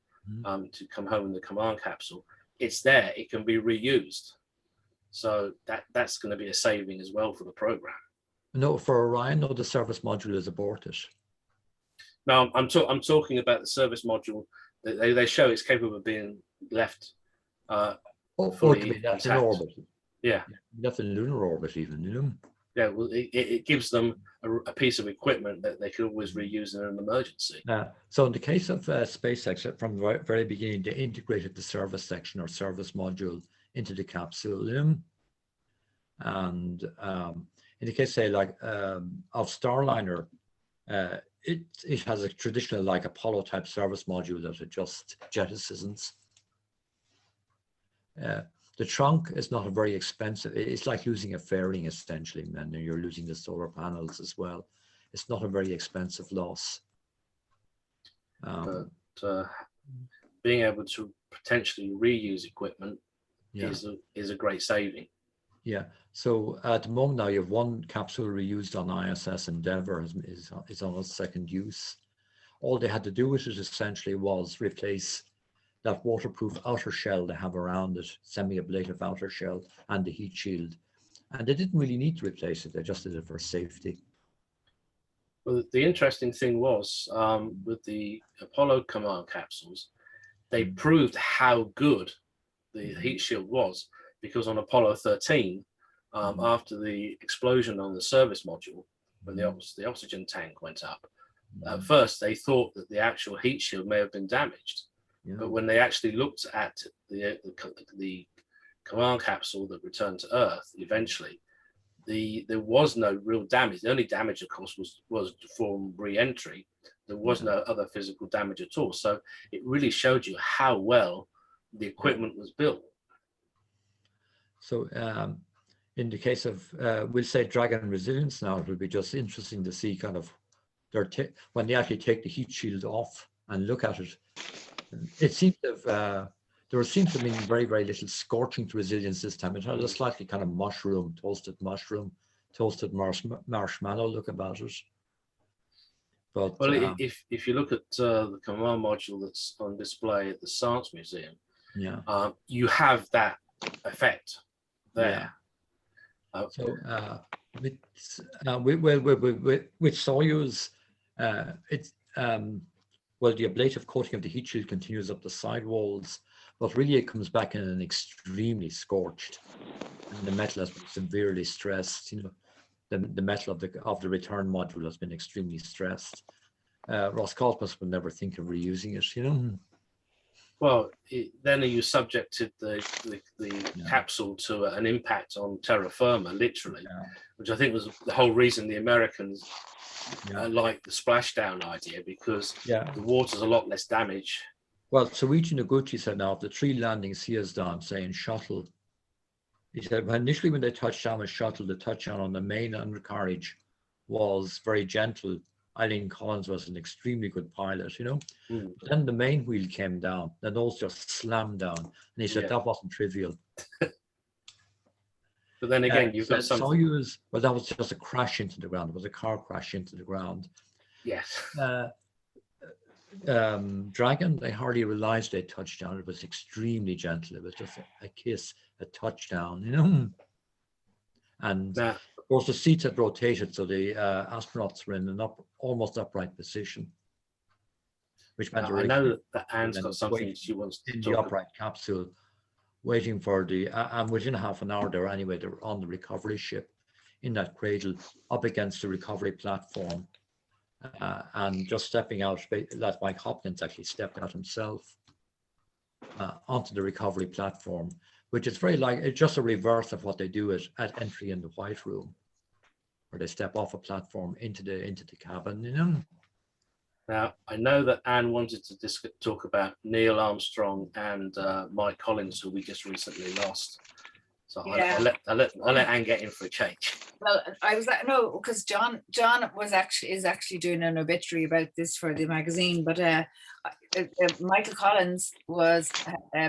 to come home in the command capsule. It's there; it can be reused. So that's going to be a saving as well for the program. No, for Orion, no, the service module is aborted. No, I'm talking about the service module. They show it's capable of being left. Or to be left in orbit. Yeah, left in lunar orbit, even. You know. Yeah, well, it gives them a piece of equipment that they can always reuse in an emergency. So in the case of SpaceX, from the very beginning, they integrated the service section or service module into the capsule. And in the case, say, like of Starliner, it has a traditional like Apollo type service module that it just jettisons. The trunk is not a very expensive. It's like losing a fairing essentially, and then you're losing the solar panels as well. It's not a very expensive loss. But being able to potentially reuse equipment is a great saving. Yeah. So at the moment now, you have one capsule reused on ISS Endeavour is on its second use. All they had to do with it essentially was replace that waterproof outer shell they have around it, semi-ablative outer shell, and the heat shield. And they didn't really need to replace it, they just did it for safety. Well, the interesting thing was with the Apollo command capsules, they proved how good the heat shield was, because on Apollo 13, after the explosion on the service module, when the oxygen tank went up, at first they thought that the actual heat shield may have been damaged. Yeah. But when they actually looked at the command capsule that returned to Earth eventually, there was no real damage. The only damage, of course, was from re-entry. There was no other physical damage at all. So it really showed you how well the equipment was built. So in the case of, we'll say Dragon Resilience now, it will be just interesting to see kind of when they actually take the heat shield off and look at it. It seems to have, there seems to be very, very little scorching to resilience this time. It had a slightly kind of toasted marshmallow look about it. But well, if you look at the command module that's on display at the Science Museum, you have that effect there. So with Soyuz, it's well, the ablative coating of the heat shield continues up the sidewalls, but really it comes back in an extremely scorched, and the metal has been severely stressed. You know, the metal of the return module has been extremely stressed. Roscosmos would never think of reusing it. You know. Well, then you subjected the capsule to an impact on terra firma, literally, which I think was the whole reason the Americans like the splashdown idea, because the water's a lot less damage. Well, Soichi Noguchi said now, of the 3 landings he has done, say in shuttle, he said initially when they touched down with shuttle, the touchdown on the main undercarriage was very gentle. Eileen Collins was an extremely good pilot, you know. But then the main wheel came down, the nose just slammed down, and he said that wasn't trivial. But then again, you've got something. Soyuz, well, that was just a crash into the ground. It was a car crash into the ground. Yes. Dragon, they hardly realized they touched down. It was extremely gentle. It was just a kiss, a touchdown, you know. And of course, the seats had rotated, so the astronauts were in an almost upright position. Which meant I know that Anne's got something she wants to in talk the upright capsule, waiting for the, and within half an hour there anyway, they were on the recovery ship in that cradle up against the recovery platform, and just stepping out, that Mike Hopkins actually stepped out himself onto the recovery platform, which is very like, it's just a reverse of what they do at entry in the White Room, where they step off a platform into the cabin, you know. Now, I know that Anne wanted to talk about Neil Armstrong and Mike Collins, who we just recently lost. So Yeah. I'll let Anne get in for a change. Well, I was like, no, because John is actually doing an obituary about this for the magazine, but Michael Collins was,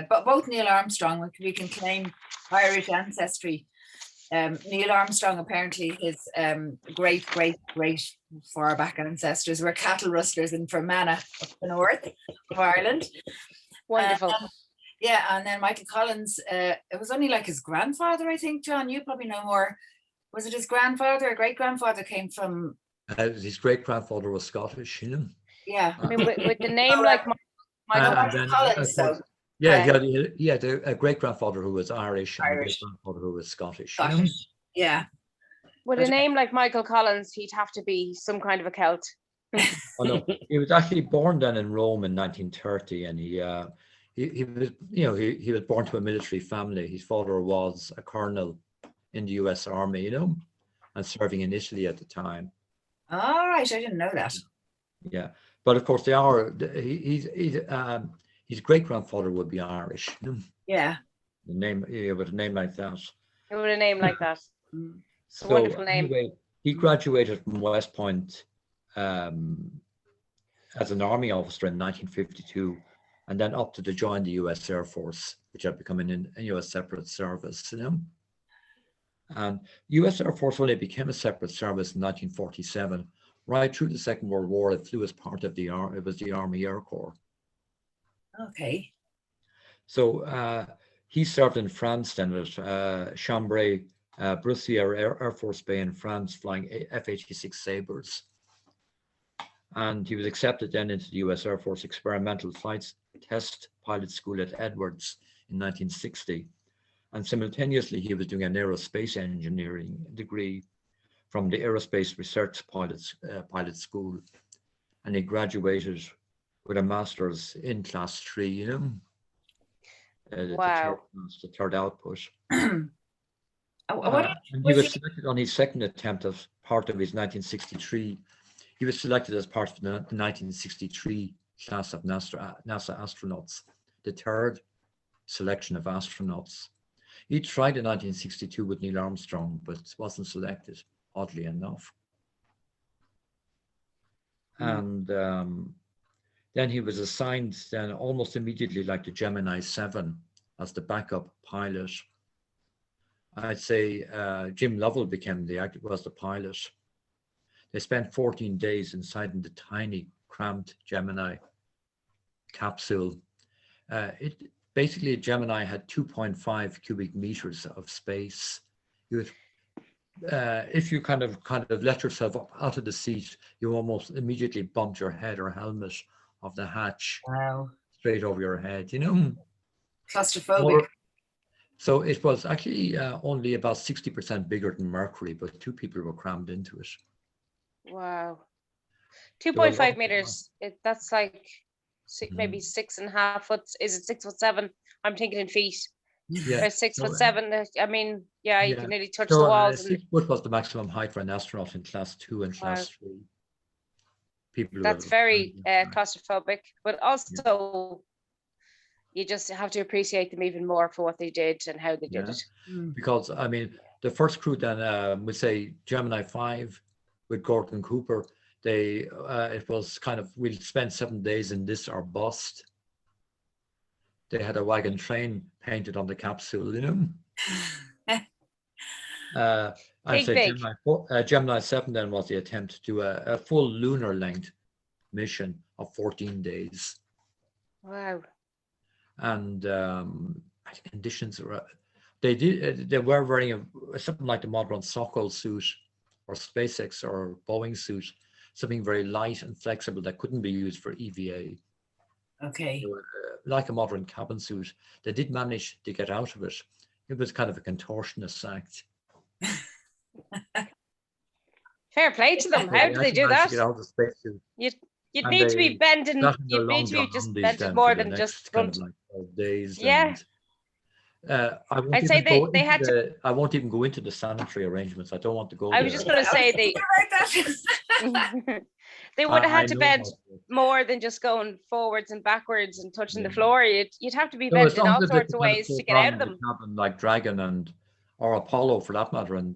but both Neil Armstrong, we can claim Irish ancestry. Neil Armstrong, apparently his great far back ancestors were cattle rustlers in Fermanagh up the north of Ireland. Wonderful. Yeah, and then Michael Collins, it was only like his grandfather, I think, John, you probably know more. Was it his grandfather or great-grandfather came from? His great-grandfather was Scottish, you know. Yeah. I mean, with the name like Michael Collins, so. Yeah, he had a great-grandfather who was Irish and a great-grandfather who was Scottish. You know? Yeah. With a name like Michael Collins, he'd have to be some kind of a Celt. Oh, no. He was actually born then in Rome in 1930, and he was, he was born to a military family. His father was a colonel in the U.S. Army, you know, and serving in Italy at the time. All right, I didn't know that. Yeah, but of course they are. His great grandfather would be Irish. You know? Yeah. The name, with a name like that. With a name like that. It's a So wonderful name. anyway, he graduated from West Point as an army officer in 1952, and then opted to join the U.S. Air Force, which had become a separate service. You know, and U.S. Air Force only became a separate service in 1947. Right through the Second World War, it flew as part of the Army Air Corps. Okay. So he served in France then at Chambray, Brussier Air Force Base in France, flying F-86 Sabres. And he was accepted then into the U.S. Air Force Experimental Flight Test Pilot School at Edwards in 1960. And simultaneously, he was doing an aerospace engineering degree from the Aerospace Research Pilot School. And he graduated with a master's in class 3, you know. Wow. The third output. And he was selected on his second attempt as part of his 1963. He was selected as part of the 1963 class of NASA astronauts, the third selection of astronauts. He tried in 1962 with Neil Armstrong, but wasn't selected, oddly enough. And then he was assigned then almost immediately, like the Gemini 7, as the backup pilot. I'd say Jim Lovell was the pilot. They spent 14 days inside in the tiny, cramped Gemini capsule. Basically, Gemini had 2.5 cubic meters of space. If you kind of let yourself up out of the seat, you almost immediately bumped your head or helmet off the hatch. Wow. Straight over your head, you know. Claustrophobic. So it was actually only about 60% bigger than Mercury, but 2 people were crammed into it. Wow. 2.5 meters. That's like maybe 6.5 foot. Is it 6'7"? I'm thinking in feet. Yeah. Or 6'7". I mean, yeah, you can nearly touch the walls. 6 foot was the maximum height for an astronaut in class 2 and class 3. That's very claustrophobic, but also you just have to appreciate them even more for what they did and how they did it. Because I mean, the first crew then, we say Gemini 5 with Gordon Cooper, it was kind of, we'll spend 7 days in this or bust. They had a wagon train painted on the capsule, you know. I say Gemini 7 then was the attempt to do a full lunar length mission of 14 days. Wow. And conditions were, they were wearing something like the modern Sokol suit or SpaceX or Boeing suit, something very light and flexible that couldn't be used for EVA. Okay. They were, like a modern cabin suit. They did manage to get out of it. It was kind of a contortionist act. Fair play to them. How do they do that? You'd need to be bending. You'd need to be just bending more than just kind of like 12 days. Yeah. I'd say they had to. I won't even go into the sanitary arrangements. I don't want to go. I was just going to say they would have had to bend more than just going forwards and backwards and touching the floor. You'd have to be bent in all sorts of ways to get out of them. Like Dragon and or Apollo for that matter, and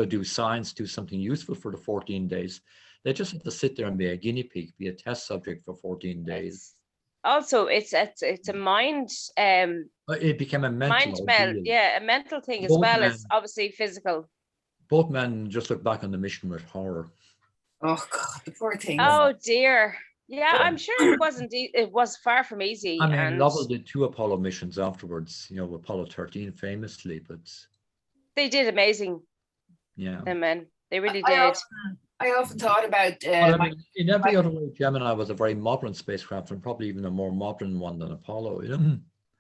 do science, do something useful for the 14 days. They just have to sit there and be a guinea pig, be a test subject for 14 days. Also, it's a mind It became a mental ordeal. a mental thing as Both well men- as obviously physical. Both men just look back on the mission with horror. Oh God, the poor thing. Oh dear. Yeah, I'm sure it wasn't. It was far from easy. I mean, and Lovell did 2 Apollo missions afterwards, Apollo 13 famously, but they did amazing. yeah. The men, they really did. I often thought about. But I mean, in every other way, Gemini was a very modern spacecraft, and probably even a more modern one than Apollo.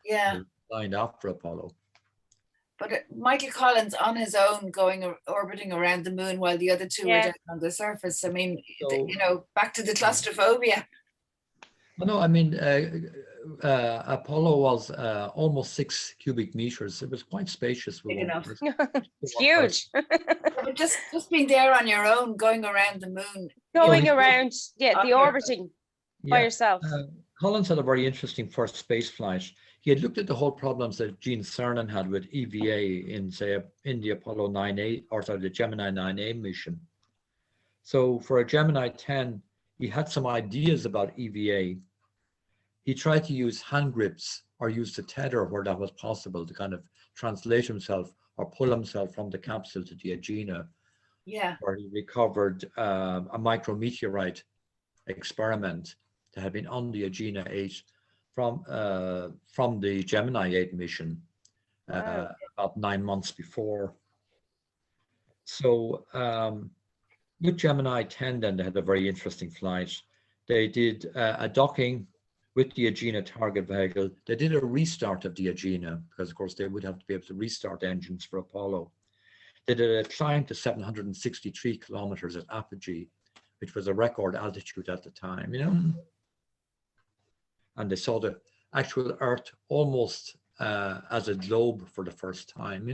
Yeah. Lined after Apollo. But Michael Collins on his own orbiting around the moon while the other 2 were down on the surface. I mean, So- back to the claustrophobia. No, I mean, Apollo was almost 6 cubic meters. It was quite spacious. Big enough. It's huge. But just being there on your own, going around the moon. Going Yeah. around, the orbiting by yourself. Collins had a very interesting first space flight. He had looked at the whole problems that Gene Cernan had with EVA in the Apollo 9A, or sorry, the Gemini 9A mission. So for a Gemini 10, he had some ideas about EVA. He tried to use hand grips or use the tether where that was possible to kind of translate himself or pull himself from the capsule to the Agena, where he recovered a micrometeorite experiment that had been on the Agena 8 from the Gemini 8 mission about 9 months before. So with Gemini 10, then they had a very interesting flight. They did a docking with the Agena target vehicle. They did a restart of the Agena because, of course, they would have to be able to restart engines for Apollo. They did a climb to 763 kilometers at apogee, which was a record altitude at the time, And they saw the actual Earth almost as a globe for the first time,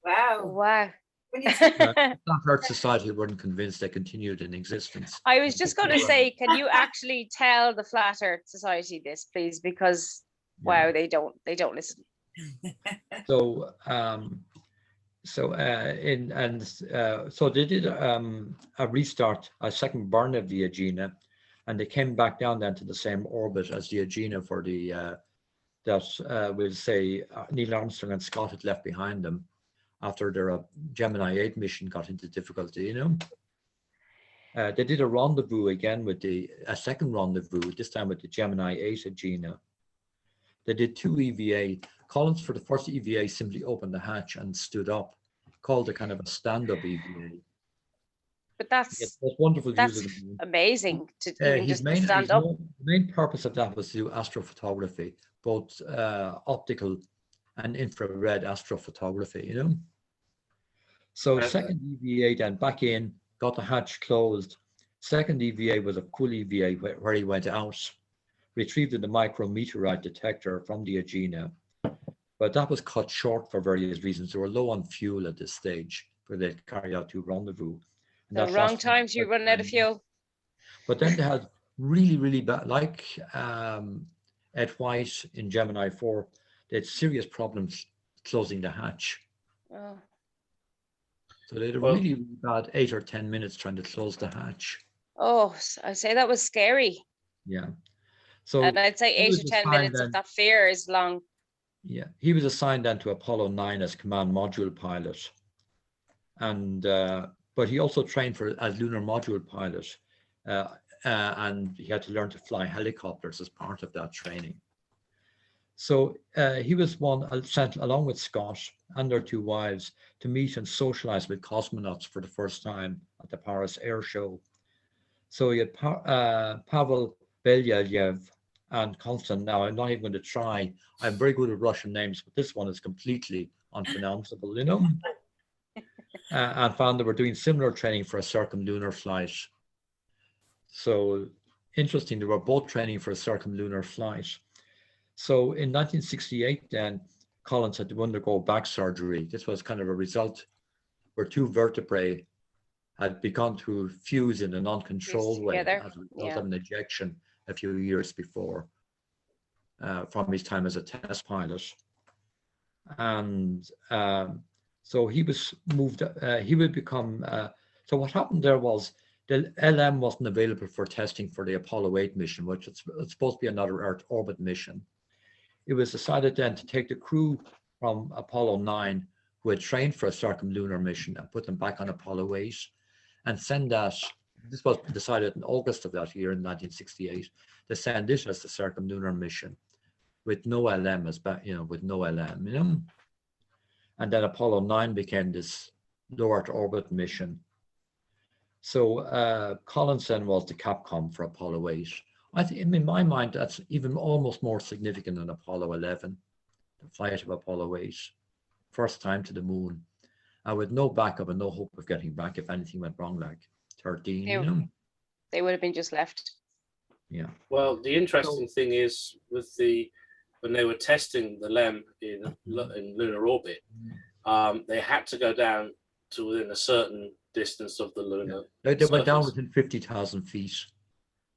Wow. That Earth Society weren't convinced they continued in existence. I was just going to say, can you actually tell the Flat Earth Society this, please? Because wow, they don't listen. So so they did a restart, a second burn of the Agena, and they came back down then to the same orbit as the Agena for the we'll say Neil Armstrong and Scott had left behind them after their Gemini 8 mission got into difficulty, They did a rendezvous again with a second rendezvous, this time with the Gemini 8 Agena. They did 2 EVA. Collins for the first EVA simply opened the hatch and stood up, called it kind of a stand-up EVA. But that's wonderful. That's amazing to even just stand up. The main purpose of that was to do astrophotography, both optical and infrared astrophotography, So second EVA then back in, got the hatch closed. Second EVA was a full EVA where he went out, retrieved the micrometeorite detector from the Agena, but that was cut short for various reasons. They were low on fuel at this stage where they carried out 2 rendezvous. The wrong times you run out of fuel. But then they had really, really bad, like Ed White in Gemini 4, they had serious problems closing the hatch. Oh. So they had a really, really bad 8 or 10 minutes trying to close the hatch. Oh, I say that was scary. Yeah. So and I'd say 8 or 10 minutes of that fear is long. Yeah, he was assigned then to Apollo 9 as command module pilot. And but he also trained as lunar module pilot. And he had to learn to fly helicopters as part of that training. So he was sent along with Scott and their 2 wives to meet and socialize with cosmonauts for the first time at the Paris Air Show. So he had Pavel Belyayev and Constant. Now, I'm not even going to try. I'm very good at Russian names, but this one is completely unpronounceable, and found they were doing similar training for a circumlunar flight. So interesting, they were both training for a circumlunar flight. So in 1968, then Collins had to undergo back surgery. This was kind of a result where 2 vertebrae had begun to fuse in an uncontrolled way as a result of an ejection a few years before from his time as a test pilot. And So he was moved, he would become, so what happened there was the LM wasn't available for testing for the Apollo 8 mission, which it's supposed to be another Earth orbit mission. It was decided then to take the crew from Apollo 9 who had trained for a circumlunar mission and put them back on Apollo 8 and send that. This was decided in August of that year in 1968 to send this as the circumlunar mission with no LM with no LM, And then Apollo 9 became this low Earth orbit mission. So Collins then was the Capcom for Apollo 8. I think, in my mind, that's even almost more significant than Apollo 11, the flight of Apollo 8, first time to the moon, with no backup and no hope of getting back if anything went wrong, like 13, They would have been just left. Yeah. Well, the interesting thing is with when they were testing the LEM in lunar orbit, they had to go down to within a certain distance of the lunar. They went down within 50,000 feet.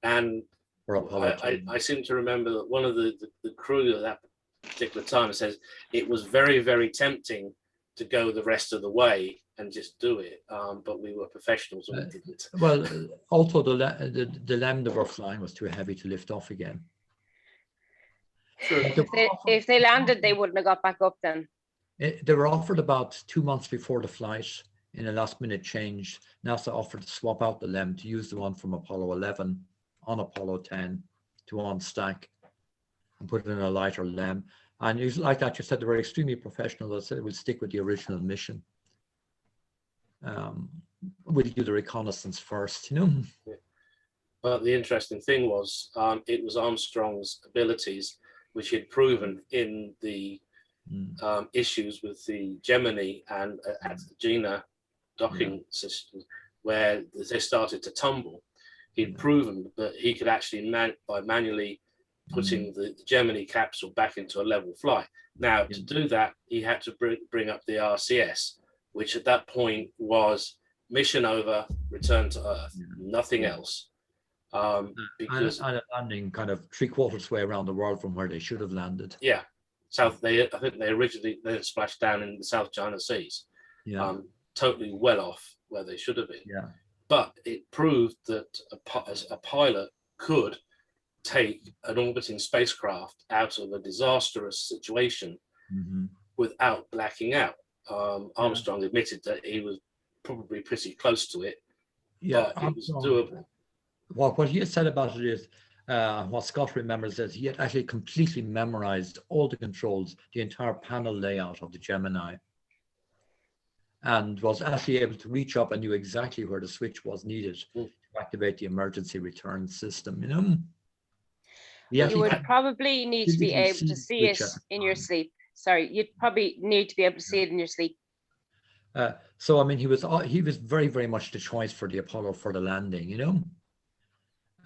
And I seem to remember that one of the crew at that particular time says it was very, very tempting to go the rest of the way and just do it, but we were professionals and we didn't. Well, also the LEM they were flying was too heavy to lift off again. True. If they landed, they wouldn't have got back up then. They were offered about 2 months before the flight in a last minute change. NASA offered to swap out the LEM to use the one from Apollo 11 on Apollo 10 to on-stack and put it in a lighter LEM. And it was like that, you said they were extremely professional. They said it would stick with the original mission. We'll do the reconnaissance first, Yeah. But the interesting thing was, it was Armstrong's abilities, which he had proven in the issues with the Gemini and at the Gina docking system, where they started to tumble. He'd proven that he could actually, by manually putting the Gemini capsule back into a level flight. Now, to do that, he had to bring up the RCS, which at that point was mission over, return to Earth, nothing else. Because and landing kind of 3/4 way around the world from where they should have landed. Yeah, I think they originally splashed down in the South China Seas. Yeah, totally well off where they should have been. Yeah, but it proved that a pilot could take an orbiting spacecraft out of a disastrous situation without blacking out. Armstrong admitted that he was probably pretty close to it, but it was doable. What he had said about it is, what Scott remembers is he had actually completely memorized all the controls, the entire panel layout of the Gemini, and was actually able to reach up and knew exactly where the switch was needed to activate the emergency return system. You would probably need to be able to see it in your sleep. Sorry, you'd probably need to be able to see it in your sleep. So I mean, he was very, very much the choice for the Apollo for the landing,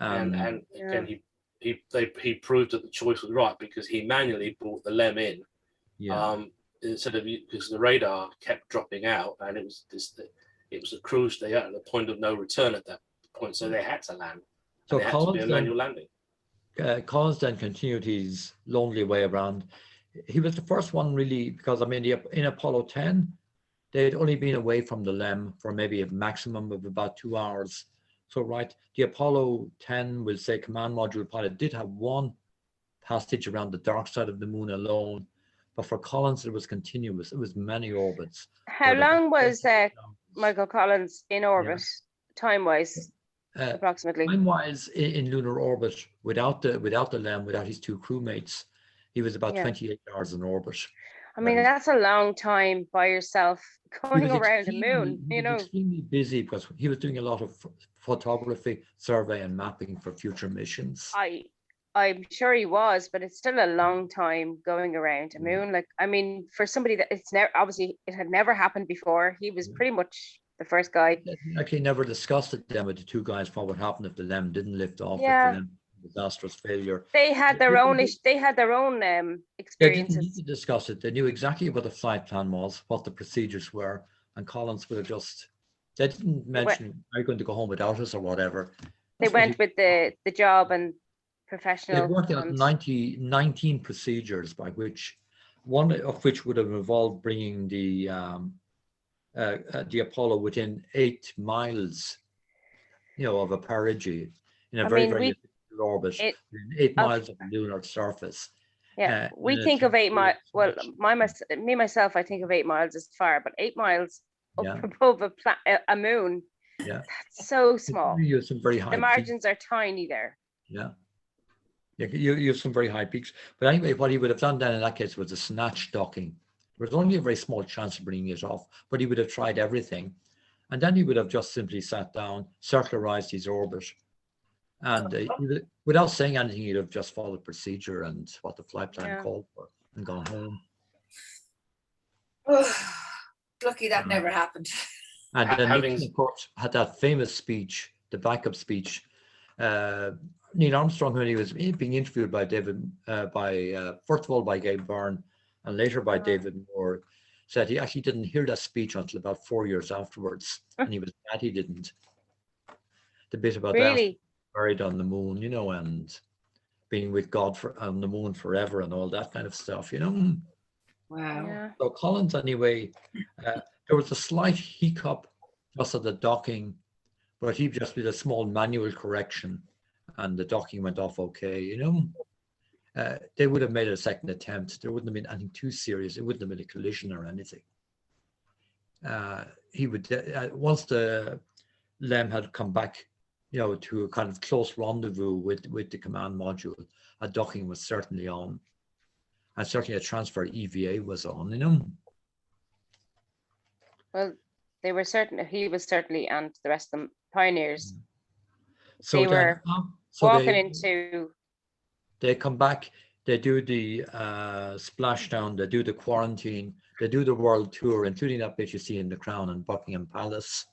And again, he proved that the choice was right because he manually brought the LEM in, instead of, because the radar kept dropping out, and it was a cruise. They at the point of no return at that point, so they had to land. So it had to be a manual landing. Collins then continued his lonely way around. He was the first one really, because I mean, in Apollo 10, they had only been away from the LEM for maybe a maximum of about 2 hours. So, the Apollo 10, we'll say, command module pilot did have one passage around the dark side of the moon alone, but for Collins, it was continuous. It was many orbits. How long was Michael Collins in orbit, time-wise, approximately? Time-wise, in lunar orbit, without the LEM, without his two crewmates, he was about 28 hours in orbit. I mean, that's a long time by yourself going around the moon, He was extremely busy because he was doing a lot of photography, survey, and mapping for future missions. I'm sure he was, but it's still a long time going around the moon. Like, I mean, for somebody that obviously it had never happened before, he was pretty much the first guy. Actually, never discussed it then with the two guys what would happen if the LEM didn't lift off. Yeah. Disastrous failure. They had their own experiences. They didn't need to discuss it. They knew exactly what the flight plan was, what the procedures were, and Collins would have they didn't mention, are you going to go home without us or whatever. They went with the job and professional. They worked out 19 procedures, by which one of which would have involved bringing the the Apollo within 8 miles, of a perigee in a I very, mean, very low orbit, it within 8 of miles of the lunar surface. yeah, we in a think of 8 miles. Well, temperature- me myself, I think of 8 miles as far, but 8 miles up Yeah. above a moon, Yeah. that's so small. You have some very high The peaks. margins are tiny there. Yeah. You have some very high peaks. But anyway, what he would have done then in that case was a snatch docking. There was only a very small chance of bringing it off, but he would have tried everything. And then he would have just simply sat down, circularized his orbit, and without saying anything, he'd have just followed procedure and what the flight plan called for and gone home. Lucky that never happened. And then Nixon, of course, had that famous speech, the backup speech. Neil Armstrong, when he was being interviewed by first of all by Gail Byrne and later by David Moore, said he actually didn't hear that speech until about 4 years afterwards, and he was glad he didn't. The bit about Really? buried on the moon, and being with God on the moon forever and all that kind of stuff, Wow. Yeah. So Collins, anyway, there was a slight hiccup just at the docking, but he just did a small manual correction and the docking went off okay, They would have made a second attempt. There wouldn't have been anything too serious. It wouldn't have been a collision or anything. He would, once the LEM had come back, to a kind of close rendezvous with the command module, a docking was certainly on. And certainly a transfer EVA was on, Well, he was certainly, and the rest of them pioneers. So They were walking into. They come back, they do the splashdown, they do the quarantine, they do the world tour, including that bit you see in the Crown and Buckingham Palace.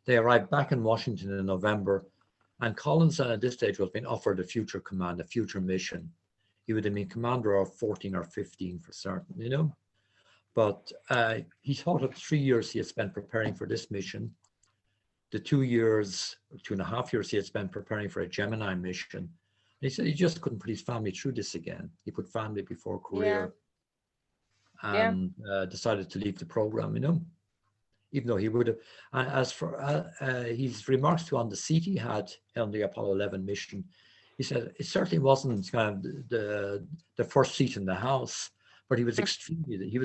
They arrived back in Washington in November, and Collins at this stage was being offered a future command, a future mission. He would have been commander of 14 or 15 for certain, But he thought of 3 years he had spent preparing for this mission, the 2 years, 2.5 years he had spent preparing for a Gemini mission. And he said he just couldn't put his family through this again. He put family before career and decided to leave the program, even though he would have. As for his remarks to on the seat he had on the Apollo 11 mission, he said it certainly wasn't kind of the first seat in the house, but he was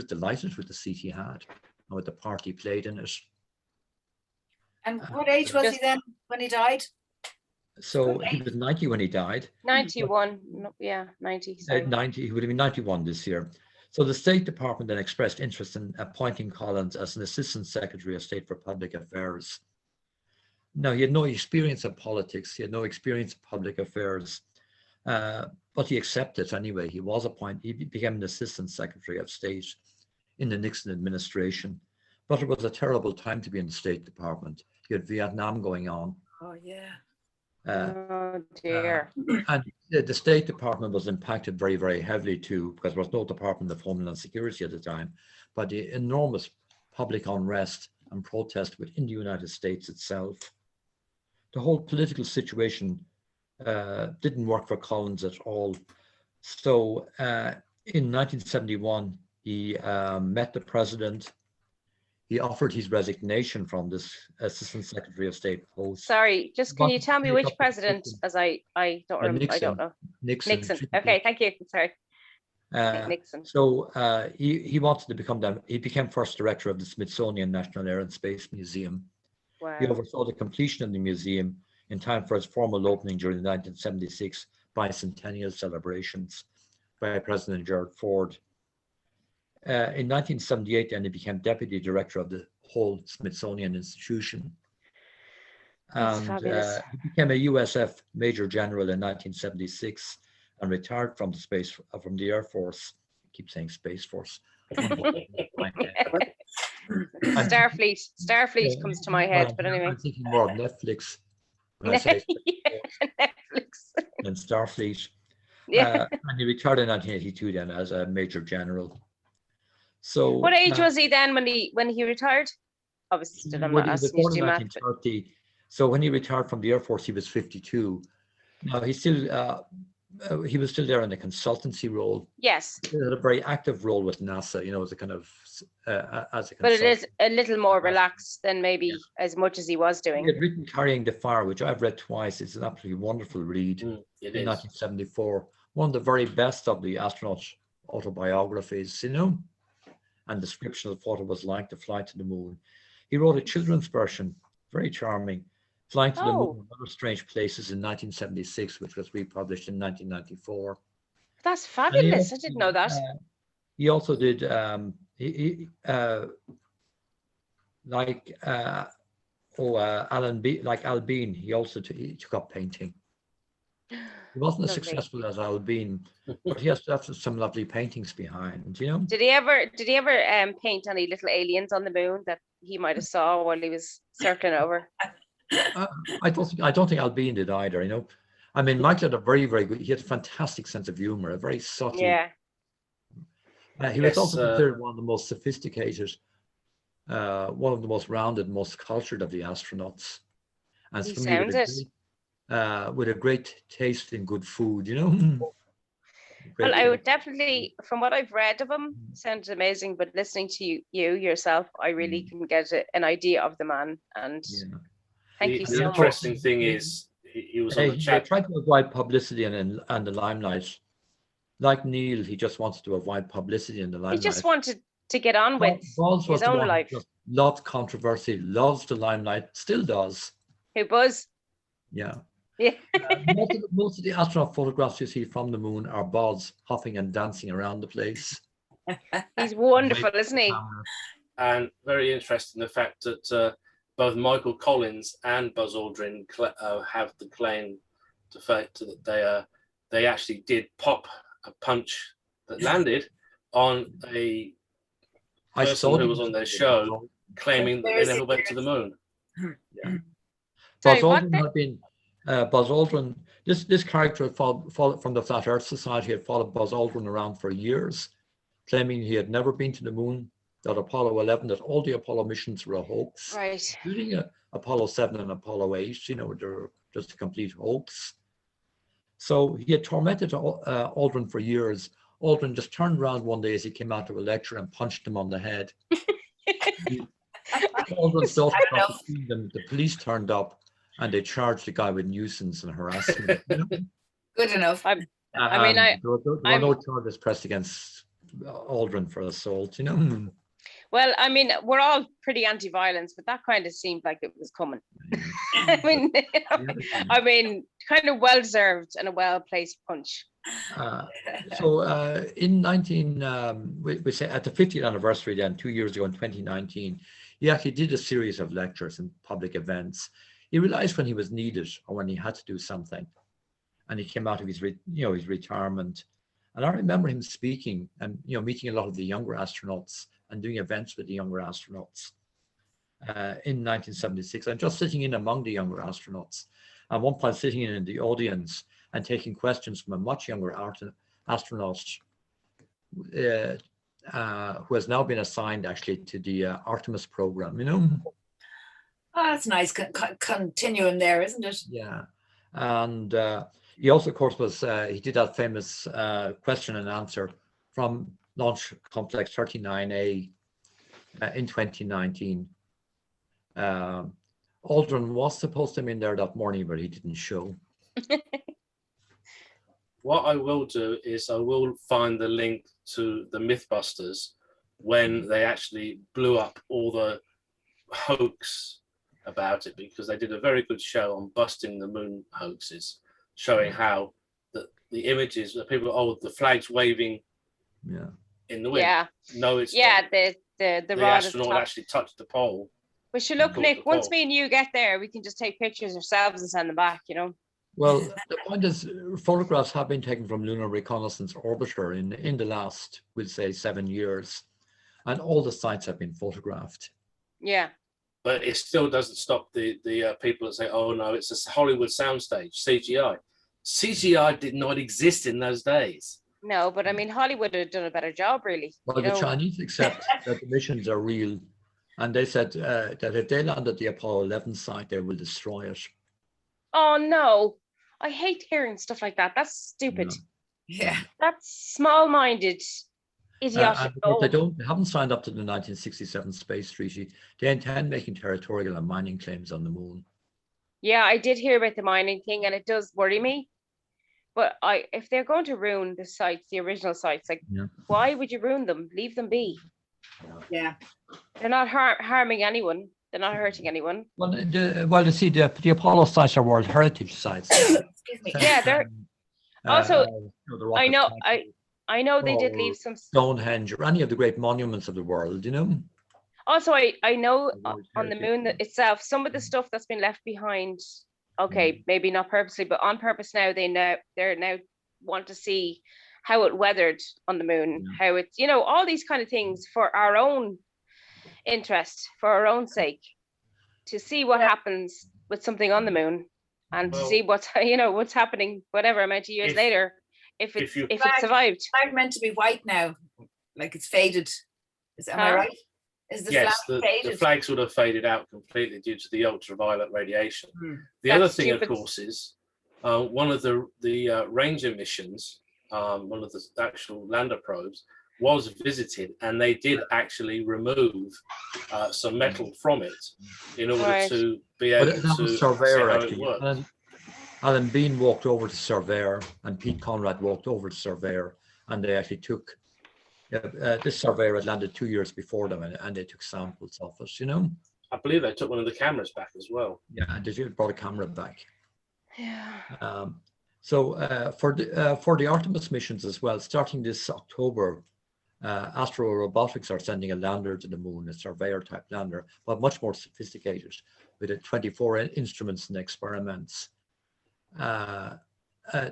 delighted with the seat he had and with the part he played in it. And what age was he then when he died? So he was 90 when he died. 91, 90. Sorry. 90, he would have been 91 this year. So the State Department then expressed interest in appointing Collins as an Assistant Secretary of State for Public Affairs. Now, he had no experience of politics. He had no experience of public affairs, but he accepted anyway. He was appointed. He became an Assistant Secretary of State in the Nixon administration. But it was a terrible time to be in the State Department. You had Vietnam going on. Oh, yeah. Oh, dear. And the State Department was impacted very, very heavily too, because there was no Department of Homeland Security at the time, but the enormous public unrest and protest within the United States itself. The whole political situation didn't work for Collins at all. So in 1971, he met the president. He offered his resignation from this Assistant Secretary of State post. Sorry, just can you tell me which president, as I don't remember, I don't know. Nixon. Okay, thank you. Sorry. Nixon. So he wanted to become he became first director of the Smithsonian National Air and Space Museum. Wow. He oversaw the completion of the museum in time for its formal opening during the 1976 bicentennial celebrations by President Gerald Ford. In 1978, then he became deputy director of the whole Smithsonian Institution. And he became a USF Major General in 1976 and retired from the Air Force. I keep saying Space Force. Starfleet comes to my head, but anyway. I'm thinking more of Netflix when I say Netflix and Starfleet. Yeah. And he retired in 1982 then as a Major General. So what age was he then when he retired? Obviously, still I'm not asking you to do math. 1930. So when he retired from the Air Force, he was 52. Now he still he was still there in a consultancy role. Yes, He had a very active role with NASA, you know, as a kind of as a but it is consultant. a little more relaxed than maybe as much as he was He doing. had written Carrying the Fire, which I've read twice. It's an absolutely wonderful read It in is. 1974. One of the very best of the astronaut autobiographies, you know, and description of what it was like to fly to the moon. He wrote a children's version, very charming, Flying to the Moon Oh, and Other Strange Places in 1976, which was republished in 1994. that's And he fabulous. I also, didn't know that. he also did like Alan Bean, like Al Bean. He also he took up painting. He wasn't as Lovely. successful as Al Bean, but he has some lovely paintings behind, you know. Did he ever paint any little aliens on the moon that he might have saw while he was circling over? I don't think Al Bean did either, you know. I mean, Michael had a very, very good, he had a fantastic sense of humor, a very subtle. Yeah. He was also considered one of the most sophisticated, one of the most rounded, most cultured of the astronauts. And He somebody sounds with a great taste in good food, you know. Well, I would definitely, from what I've read of him, sounds amazing. But listening to you yourself, I really can get an idea of the man. And thank you The so interesting much. thing is, he was on the He chat. tried to avoid publicity and the limelight. Like Neil, he just wants to avoid publicity and the He limelight. just wanted to get on with Balls was his the own one who life. just loved controversy, loves the limelight, still does. Who Buzz? Yeah. Yeah. Most of the astronaut photographs you see from the moon are Buzz hopping and dancing around the place. He's wonderful, isn't he? And very interesting the fact that both Michael Collins and Buzz Aldrin have the claim to fact that they actually did pop a punch that landed on a person who was on their show claiming that they never went to the moon. Yeah. Sorry, Buzz Aldrin had been Buzz Aldrin. This character had followed from the Flat Earth Society had followed Buzz Aldrin around for years, claiming he had never been to the moon, that Apollo 11, that all the Apollo missions were a hoax, Right. including Apollo 7 and Apollo 8. You know, they're just a complete hoax. So he had tormented Aldrin for years. Aldrin just turned around one day as he came out of a lecture and punched him on the head. Aldrin's daughter got between them. The police turned up and they charged the guy with nuisance and harassment. You know? Good enough. I mean, there were no charges pressed against Aldrin for assault, you know. Well, I mean, we're all pretty anti-violence, but that kind of seemed like it was coming. I mean, kind of well-deserved and a well-placed punch. In we say at the 50th anniversary then, 2 years ago in 2019, he actually did a series of lectures and public events. He realized when he was needed or when he had to do something, and he came out of his retirement. And I remember him speaking and meeting a lot of the younger astronauts and doing events with the younger astronauts in 1976. I'm just sitting in among the younger astronauts. At one point, sitting in the audience and taking questions from a much younger astronaut who has now been assigned actually to the Artemis program. You know. Oh, that's nice continuum there, isn't it? Yeah, and he also, of course, was he did that famous question and answer from Launch Complex 39A in 2019. Aldrin was supposed to be in there that morning, but he didn't show. What I will do is I will find the link to the Mythbusters when they actually blew up all the hoax about it, because they did a very good show on busting the moon hoaxes, showing how the images that people, the flags waving in the wind. Yeah. No, it's the astronaut actually touched the pole. We should look, Nick, once me and you get there, we can just take pictures ourselves and send them back, you know. Well, the point is, photographs have been taken from Lunar Reconnaissance Orbiter in the last, we'll say, 7 years, and all the sites have been photographed. Yeah. But it still doesn't stop the people that say, oh no, it's a Hollywood soundstage, CGI. CGI did not exist in those days. No, but I mean, Hollywood had done a better job, really. Well, the Chinese accept that the missions are real, and they said that if they land at the Apollo 11 site, they will destroy it. Oh no, I hate hearing stuff like that. That's stupid. Yeah. That's small-minded, idiotic. And of course, they haven't signed up to the 1967 Space Treaty. They intend making territorial and mining claims on the moon. Yeah, I did hear about the mining thing, and it does worry me. But if they're going to ruin the sites, the original sites, like, why would you ruin them? Leave them be. Yeah. They're not harming anyone. They're not hurting anyone. Well, you see, the Apollo sites are World Heritage sites. Excuse me. Yeah, they're also. I know. I know they did or leave some. Stonehenge or any of the great monuments of the world, you know. Also, I know World on the Heritage. moon itself, some of the stuff that's been left behind. Okay, maybe not purposely, but on purpose. Now they're now want to see how it weathered on the moon, how it's, you know, all these kind of things for our own interest, for our own sake, to see what happens with something on the moon, and to see what's, you know, what's happening whatever amount of years later, if it survived. Flag meant to be white now, like it's faded. Am I right? Is the yes, flag faded? The flag sort of faded out completely due to the ultraviolet radiation. The That's other thing, stupid. of course, is one of the Ranger missions, one of the actual lander probes, was visited, and they did actually remove some metal from it in order to be able to see Surveyor, how actually. it worked. Alan Bean walked over to Surveyor, and Pete Conrad walked over to Surveyor, and they actually took this Surveyor had landed 2 years before them, and they took samples of us, you know. I believe they took one of the cameras back as well. Yeah, and they brought a camera back. Yeah. So for the Artemis missions as well, starting this October, Astro Robotics are sending a lander to the moon, a Surveyor type lander, but much more sophisticated, with 24 instruments and experiments. The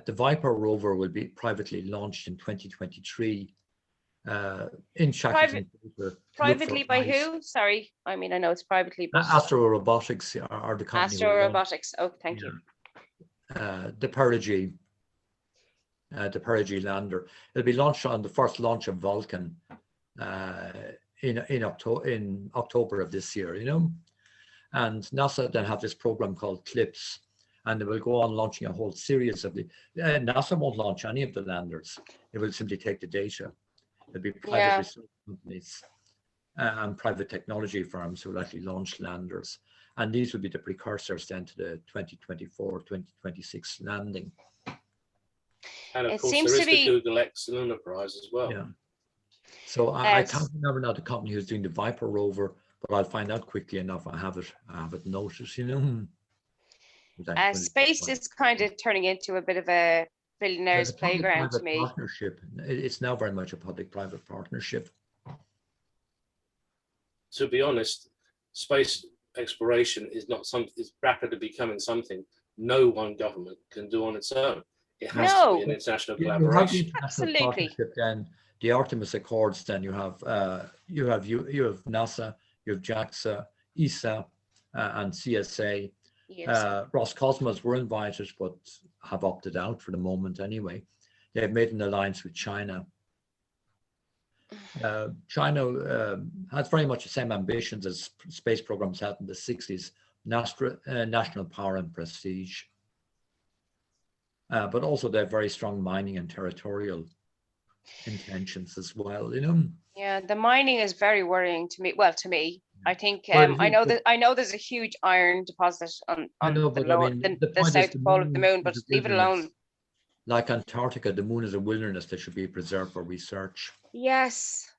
Viper rover will be privately launched in 2023. In Shackleton. Privately by who? Sorry, I mean, I know it's privately, but Astro Robotics are the company. Astro Robotics. Oh, thank you. The Perigee lander. It'll be launched on the first launch of Vulcan in October of this year, you know. And NASA then have this program called CLIPS, and they will go on launching a whole series of the. NASA won't launch any of the landers. It will simply take the data. There'll be private research companies and private technology firms who will actually launch landers. And these will be the precursors then to the 2024, 2026 landing. And of course, there is the Google X Lunar Prize as well. Yeah. So I can't remember now the company who's doing the Viper rover, but I'll find out quickly enough. I have it noted, you know. Space is kind of turning into a bit of a billionaire's playground to me. Partnership. It's now very much a public-private partnership. To be honest, space exploration is not something. It's rapidly becoming something no one government can do on its own. It has to be an international collaboration. Absolutely. Then the Artemis Accords. Then you have NASA, you have JAXA, ESA, and CSA. Yes. Roscosmos were invited, but have opted out for the moment anyway. They've made an alliance with China. China has very much the same ambitions as space programs had in the 60s, national power and prestige. But also they have very strong mining and territorial intentions as well, you know. Yeah, the mining is very worrying to me. Well, to me, I think I know there's a huge iron deposit on the south pole of the moon, but leave it alone. Like Antarctica, the moon is a wilderness that should be preserved for research. Yes,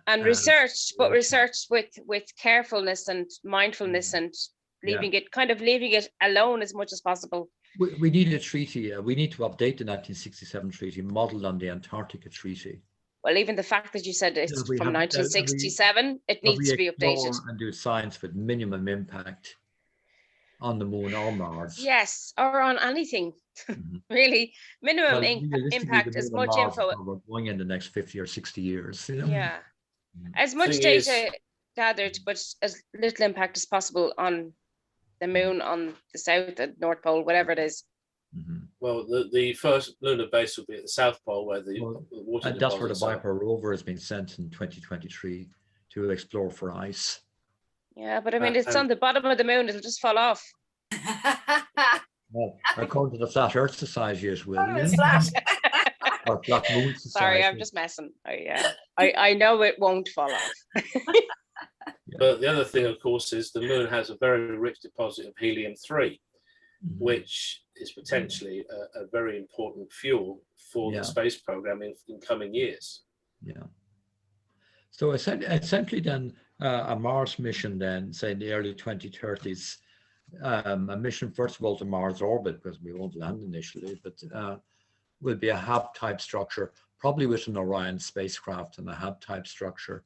and research, but research with carefulness and mindfulness, and leaving it alone as much as possible. We need a treaty. We need to update the 1967 treaty, modeled on the Antarctica Treaty. Well, even the fact that you said it's from 1967, it needs to be updated. And do science with minimum impact on the moon or Mars. Yes, or on anything. Really, minimum impact, as much info. We're going in the next 50 or 60 years. You know? Yeah, as much data gathered, but as little impact as possible on the moon, on the south and north pole, whatever it is. Well, the first lunar base will be at the South Pole, where the water. And that's where the Viper rover has been sent in 2023 to explore for ice. Yeah, but I mean, it's on the bottom of the moon; it'll just fall off. Well, according to the Flat Earth Society, it will. Oh, it's flat. Or Flat Moon Society. Sorry, I'm just messing. I know it won't fall off. But the other thing, of course, is the moon has a very rich deposit of helium-3, which is potentially a very important fuel for the space program in coming years. Yeah. So essentially then a Mars mission then, say in the early 2030s, a mission first of all to Mars orbit, because we won't land initially, but will be a hab-type structure, probably with an Orion spacecraft and a hab-type structure.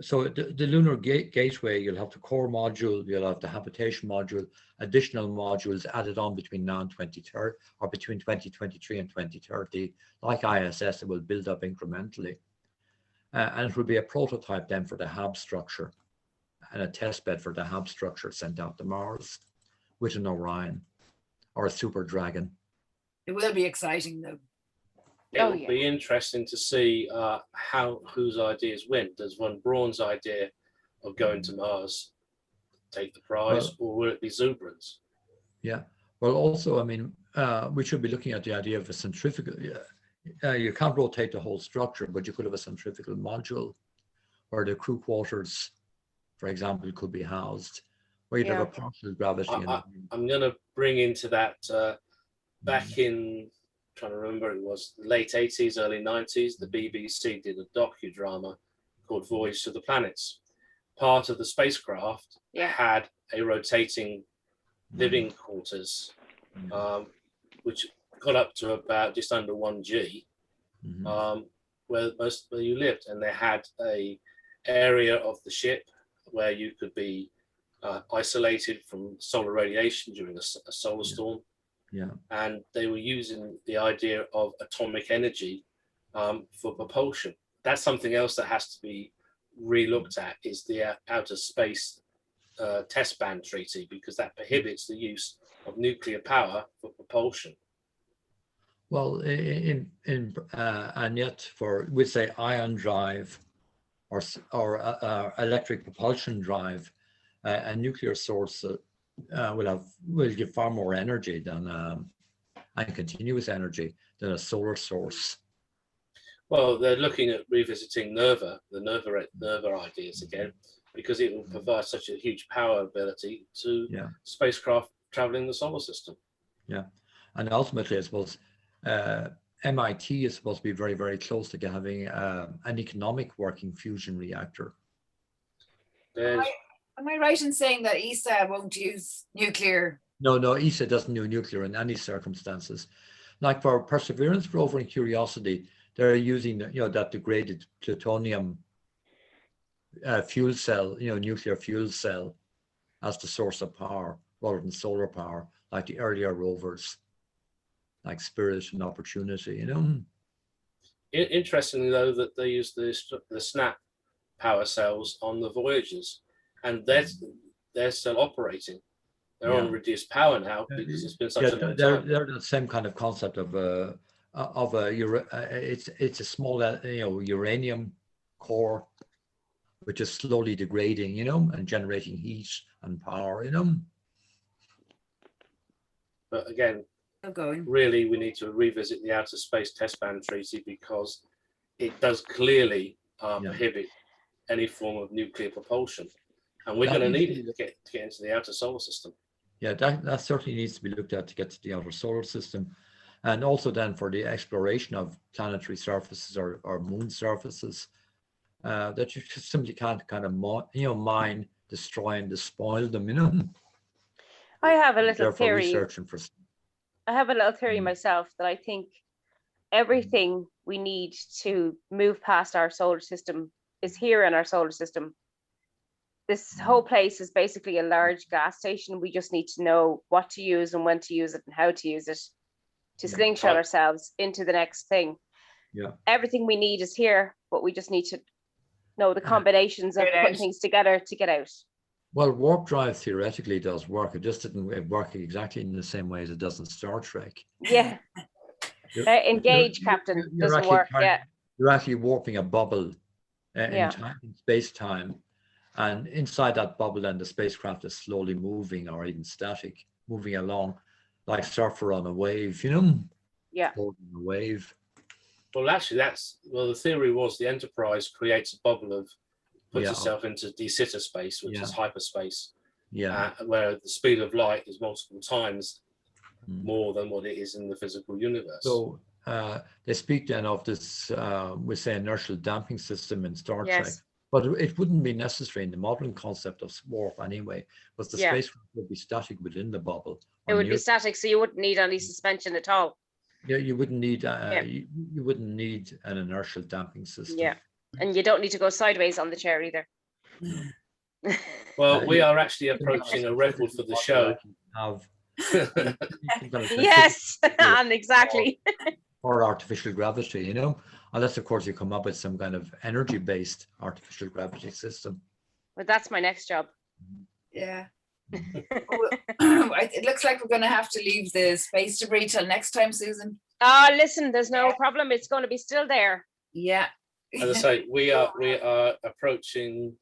So the lunar gateway, you'll have the core module, you'll have the habitation module, additional modules added on between now and 2030, or between 2023 and 2030. Like ISS, it will build up incrementally. And it will be a prototype then for the hab structure and a test bed for the hab structure sent out to Mars with an Orion or a Super Dragon. It will be exciting though. It will be interesting to see whose ideas win. Does Von Braun's idea of going to Mars take the prize, or will it be Zubrin's? Yeah. Well, also, I mean, we should be looking at the idea of a centrifugal. You can't rotate the whole structure, but you could have a centrifugal module where the crew quarters, for example, could be housed, where you'd have a partial gravity. I'm going to bring into that back in, trying to remember, it was the late 80s, early 90s, the BBC did a docudrama called Voyage to the Planets. Part of the spacecraft had a rotating living quarters, which got up to about just under 1G, where you lived, and they had a area of the ship where you could be isolated from solar radiation during a solar storm. And they were using the idea of atomic energy for propulsion. That's something else that has to be re-looked at, is the outer space test ban treaty, because that prohibits the use of nuclear power for propulsion. Well, and yet for, we say, ion drive or electric propulsion drive, a nuclear source will give far more energy than and continuous energy than a solar source. Well, they're looking at revisiting the Nerva ideas again, because it will provide such a huge power ability to spacecraft traveling the solar system. Yeah, and ultimately, I suppose MIT is supposed to be very, very close to having an economic working fusion reactor. Am I right in saying that ESA won't use nuclear? No, ESA doesn't do nuclear in any circumstances. Like for Perseverance rover and Curiosity, they're using that degraded plutonium fuel cell, nuclear fuel cell, as the source of power rather than solar power, like the earlier rovers, like Spirit and Opportunity. Interestingly, though, that they use the snap power cells on the Voyagers, and they're still operating. They're on reduced power now because it's been such a long time. They're the same kind of concept of it's a small uranium core, which is slowly degrading, and generating heat and power, But again, really, we need to revisit the Outer Space Test Ban Treaty, because it does clearly prohibit any form of nuclear propulsion, and we're going to need it to get into the outer solar system. Yeah, that certainly needs to be looked at to get to the outer solar system, and also then for the exploration of planetary surfaces or moon surfaces, that you just simply can't kind of mine, destroy, and despoil them. I have a little theory. Researching for. I have a little theory myself that I think everything we need to move past our solar system is here in our solar system. This whole place is basically a large gas station. We just need to know what to use and when to use it and how to use it to slingshot ourselves into the next thing. Yeah. Everything we need is here, but we just need to know the combinations of putting things together to get out. Well, warp drive theoretically does work. It just didn't work exactly in the same way as it does in Star Trek. Yeah. Engage, Captain. Doesn't work. You're actually warping a bubble in space-time, And inside that bubble, then the spacecraft is slowly moving or even static, moving along like surfer on a wave, you know? Yeah. Holding a wave. Well, actually, the theory was the Enterprise creates a bubble of, puts Yeah. itself into de Sitter space, which is hyperspace, Yeah. where the speed of light is multiple times Mm. more than what it is in the physical universe. So they speak then of this, we say, inertial damping system in Star Trek. But it wouldn't be necessary in the modern concept of warp anyway, because the spacecraft would be static within the bubble. It would be static, so you wouldn't need any suspension at all. Yeah, you wouldn't need you wouldn't need an inertial damping system. Yeah, and you don't need to go sideways on the chair either. Well, we are actually approaching a record for the show. Yes, and exactly. Or artificial gravity, you know, unless of course you come up with some kind of energy-based artificial gravity system. But that's my next job. Yeah. It looks like we're going to have to leave the space debris till next time, Susan. Listen, there's no problem. It's going to be still there. Yeah. As I say, we are approaching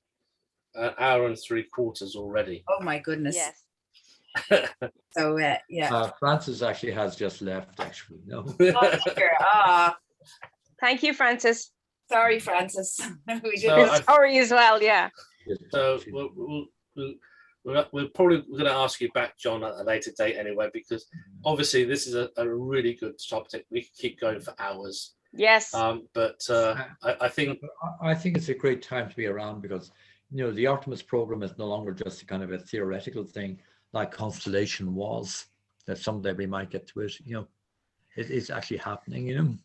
an hour and 3/4 already. Oh my goodness. Yes. So yeah. Francis actually has just left. Actually, no. Thank you, Francis. Sorry, Francis. We did. So sorry as well. Yeah. So we're probably going to ask you back, John, at a later date anyway, because obviously this is a really good topic. We could keep going for hours. Yes. But I think it's a great time to be around because, you know, the Artemis program is no longer just a kind of a theoretical thing like Constellation was, that someday we might get to it. You know, it is actually happening, you know.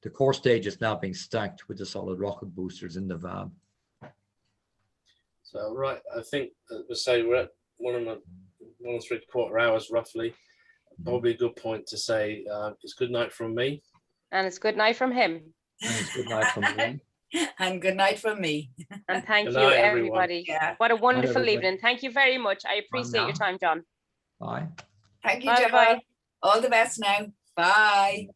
The core stage is now being stacked with the solid rocket boosters in the van. So, right, I think, say we're at 1 3/4 hours roughly. Probably a good point to say it's good night from me. And it's good night from him. And it's good night from me. And good night from me. And thank Good you, night, everybody. Yeah. What a wonderful everybody. evening. Thank you very much. I appreciate your time, John. Bye. Thank you, Bye Gemma. bye. All the best now. Bye.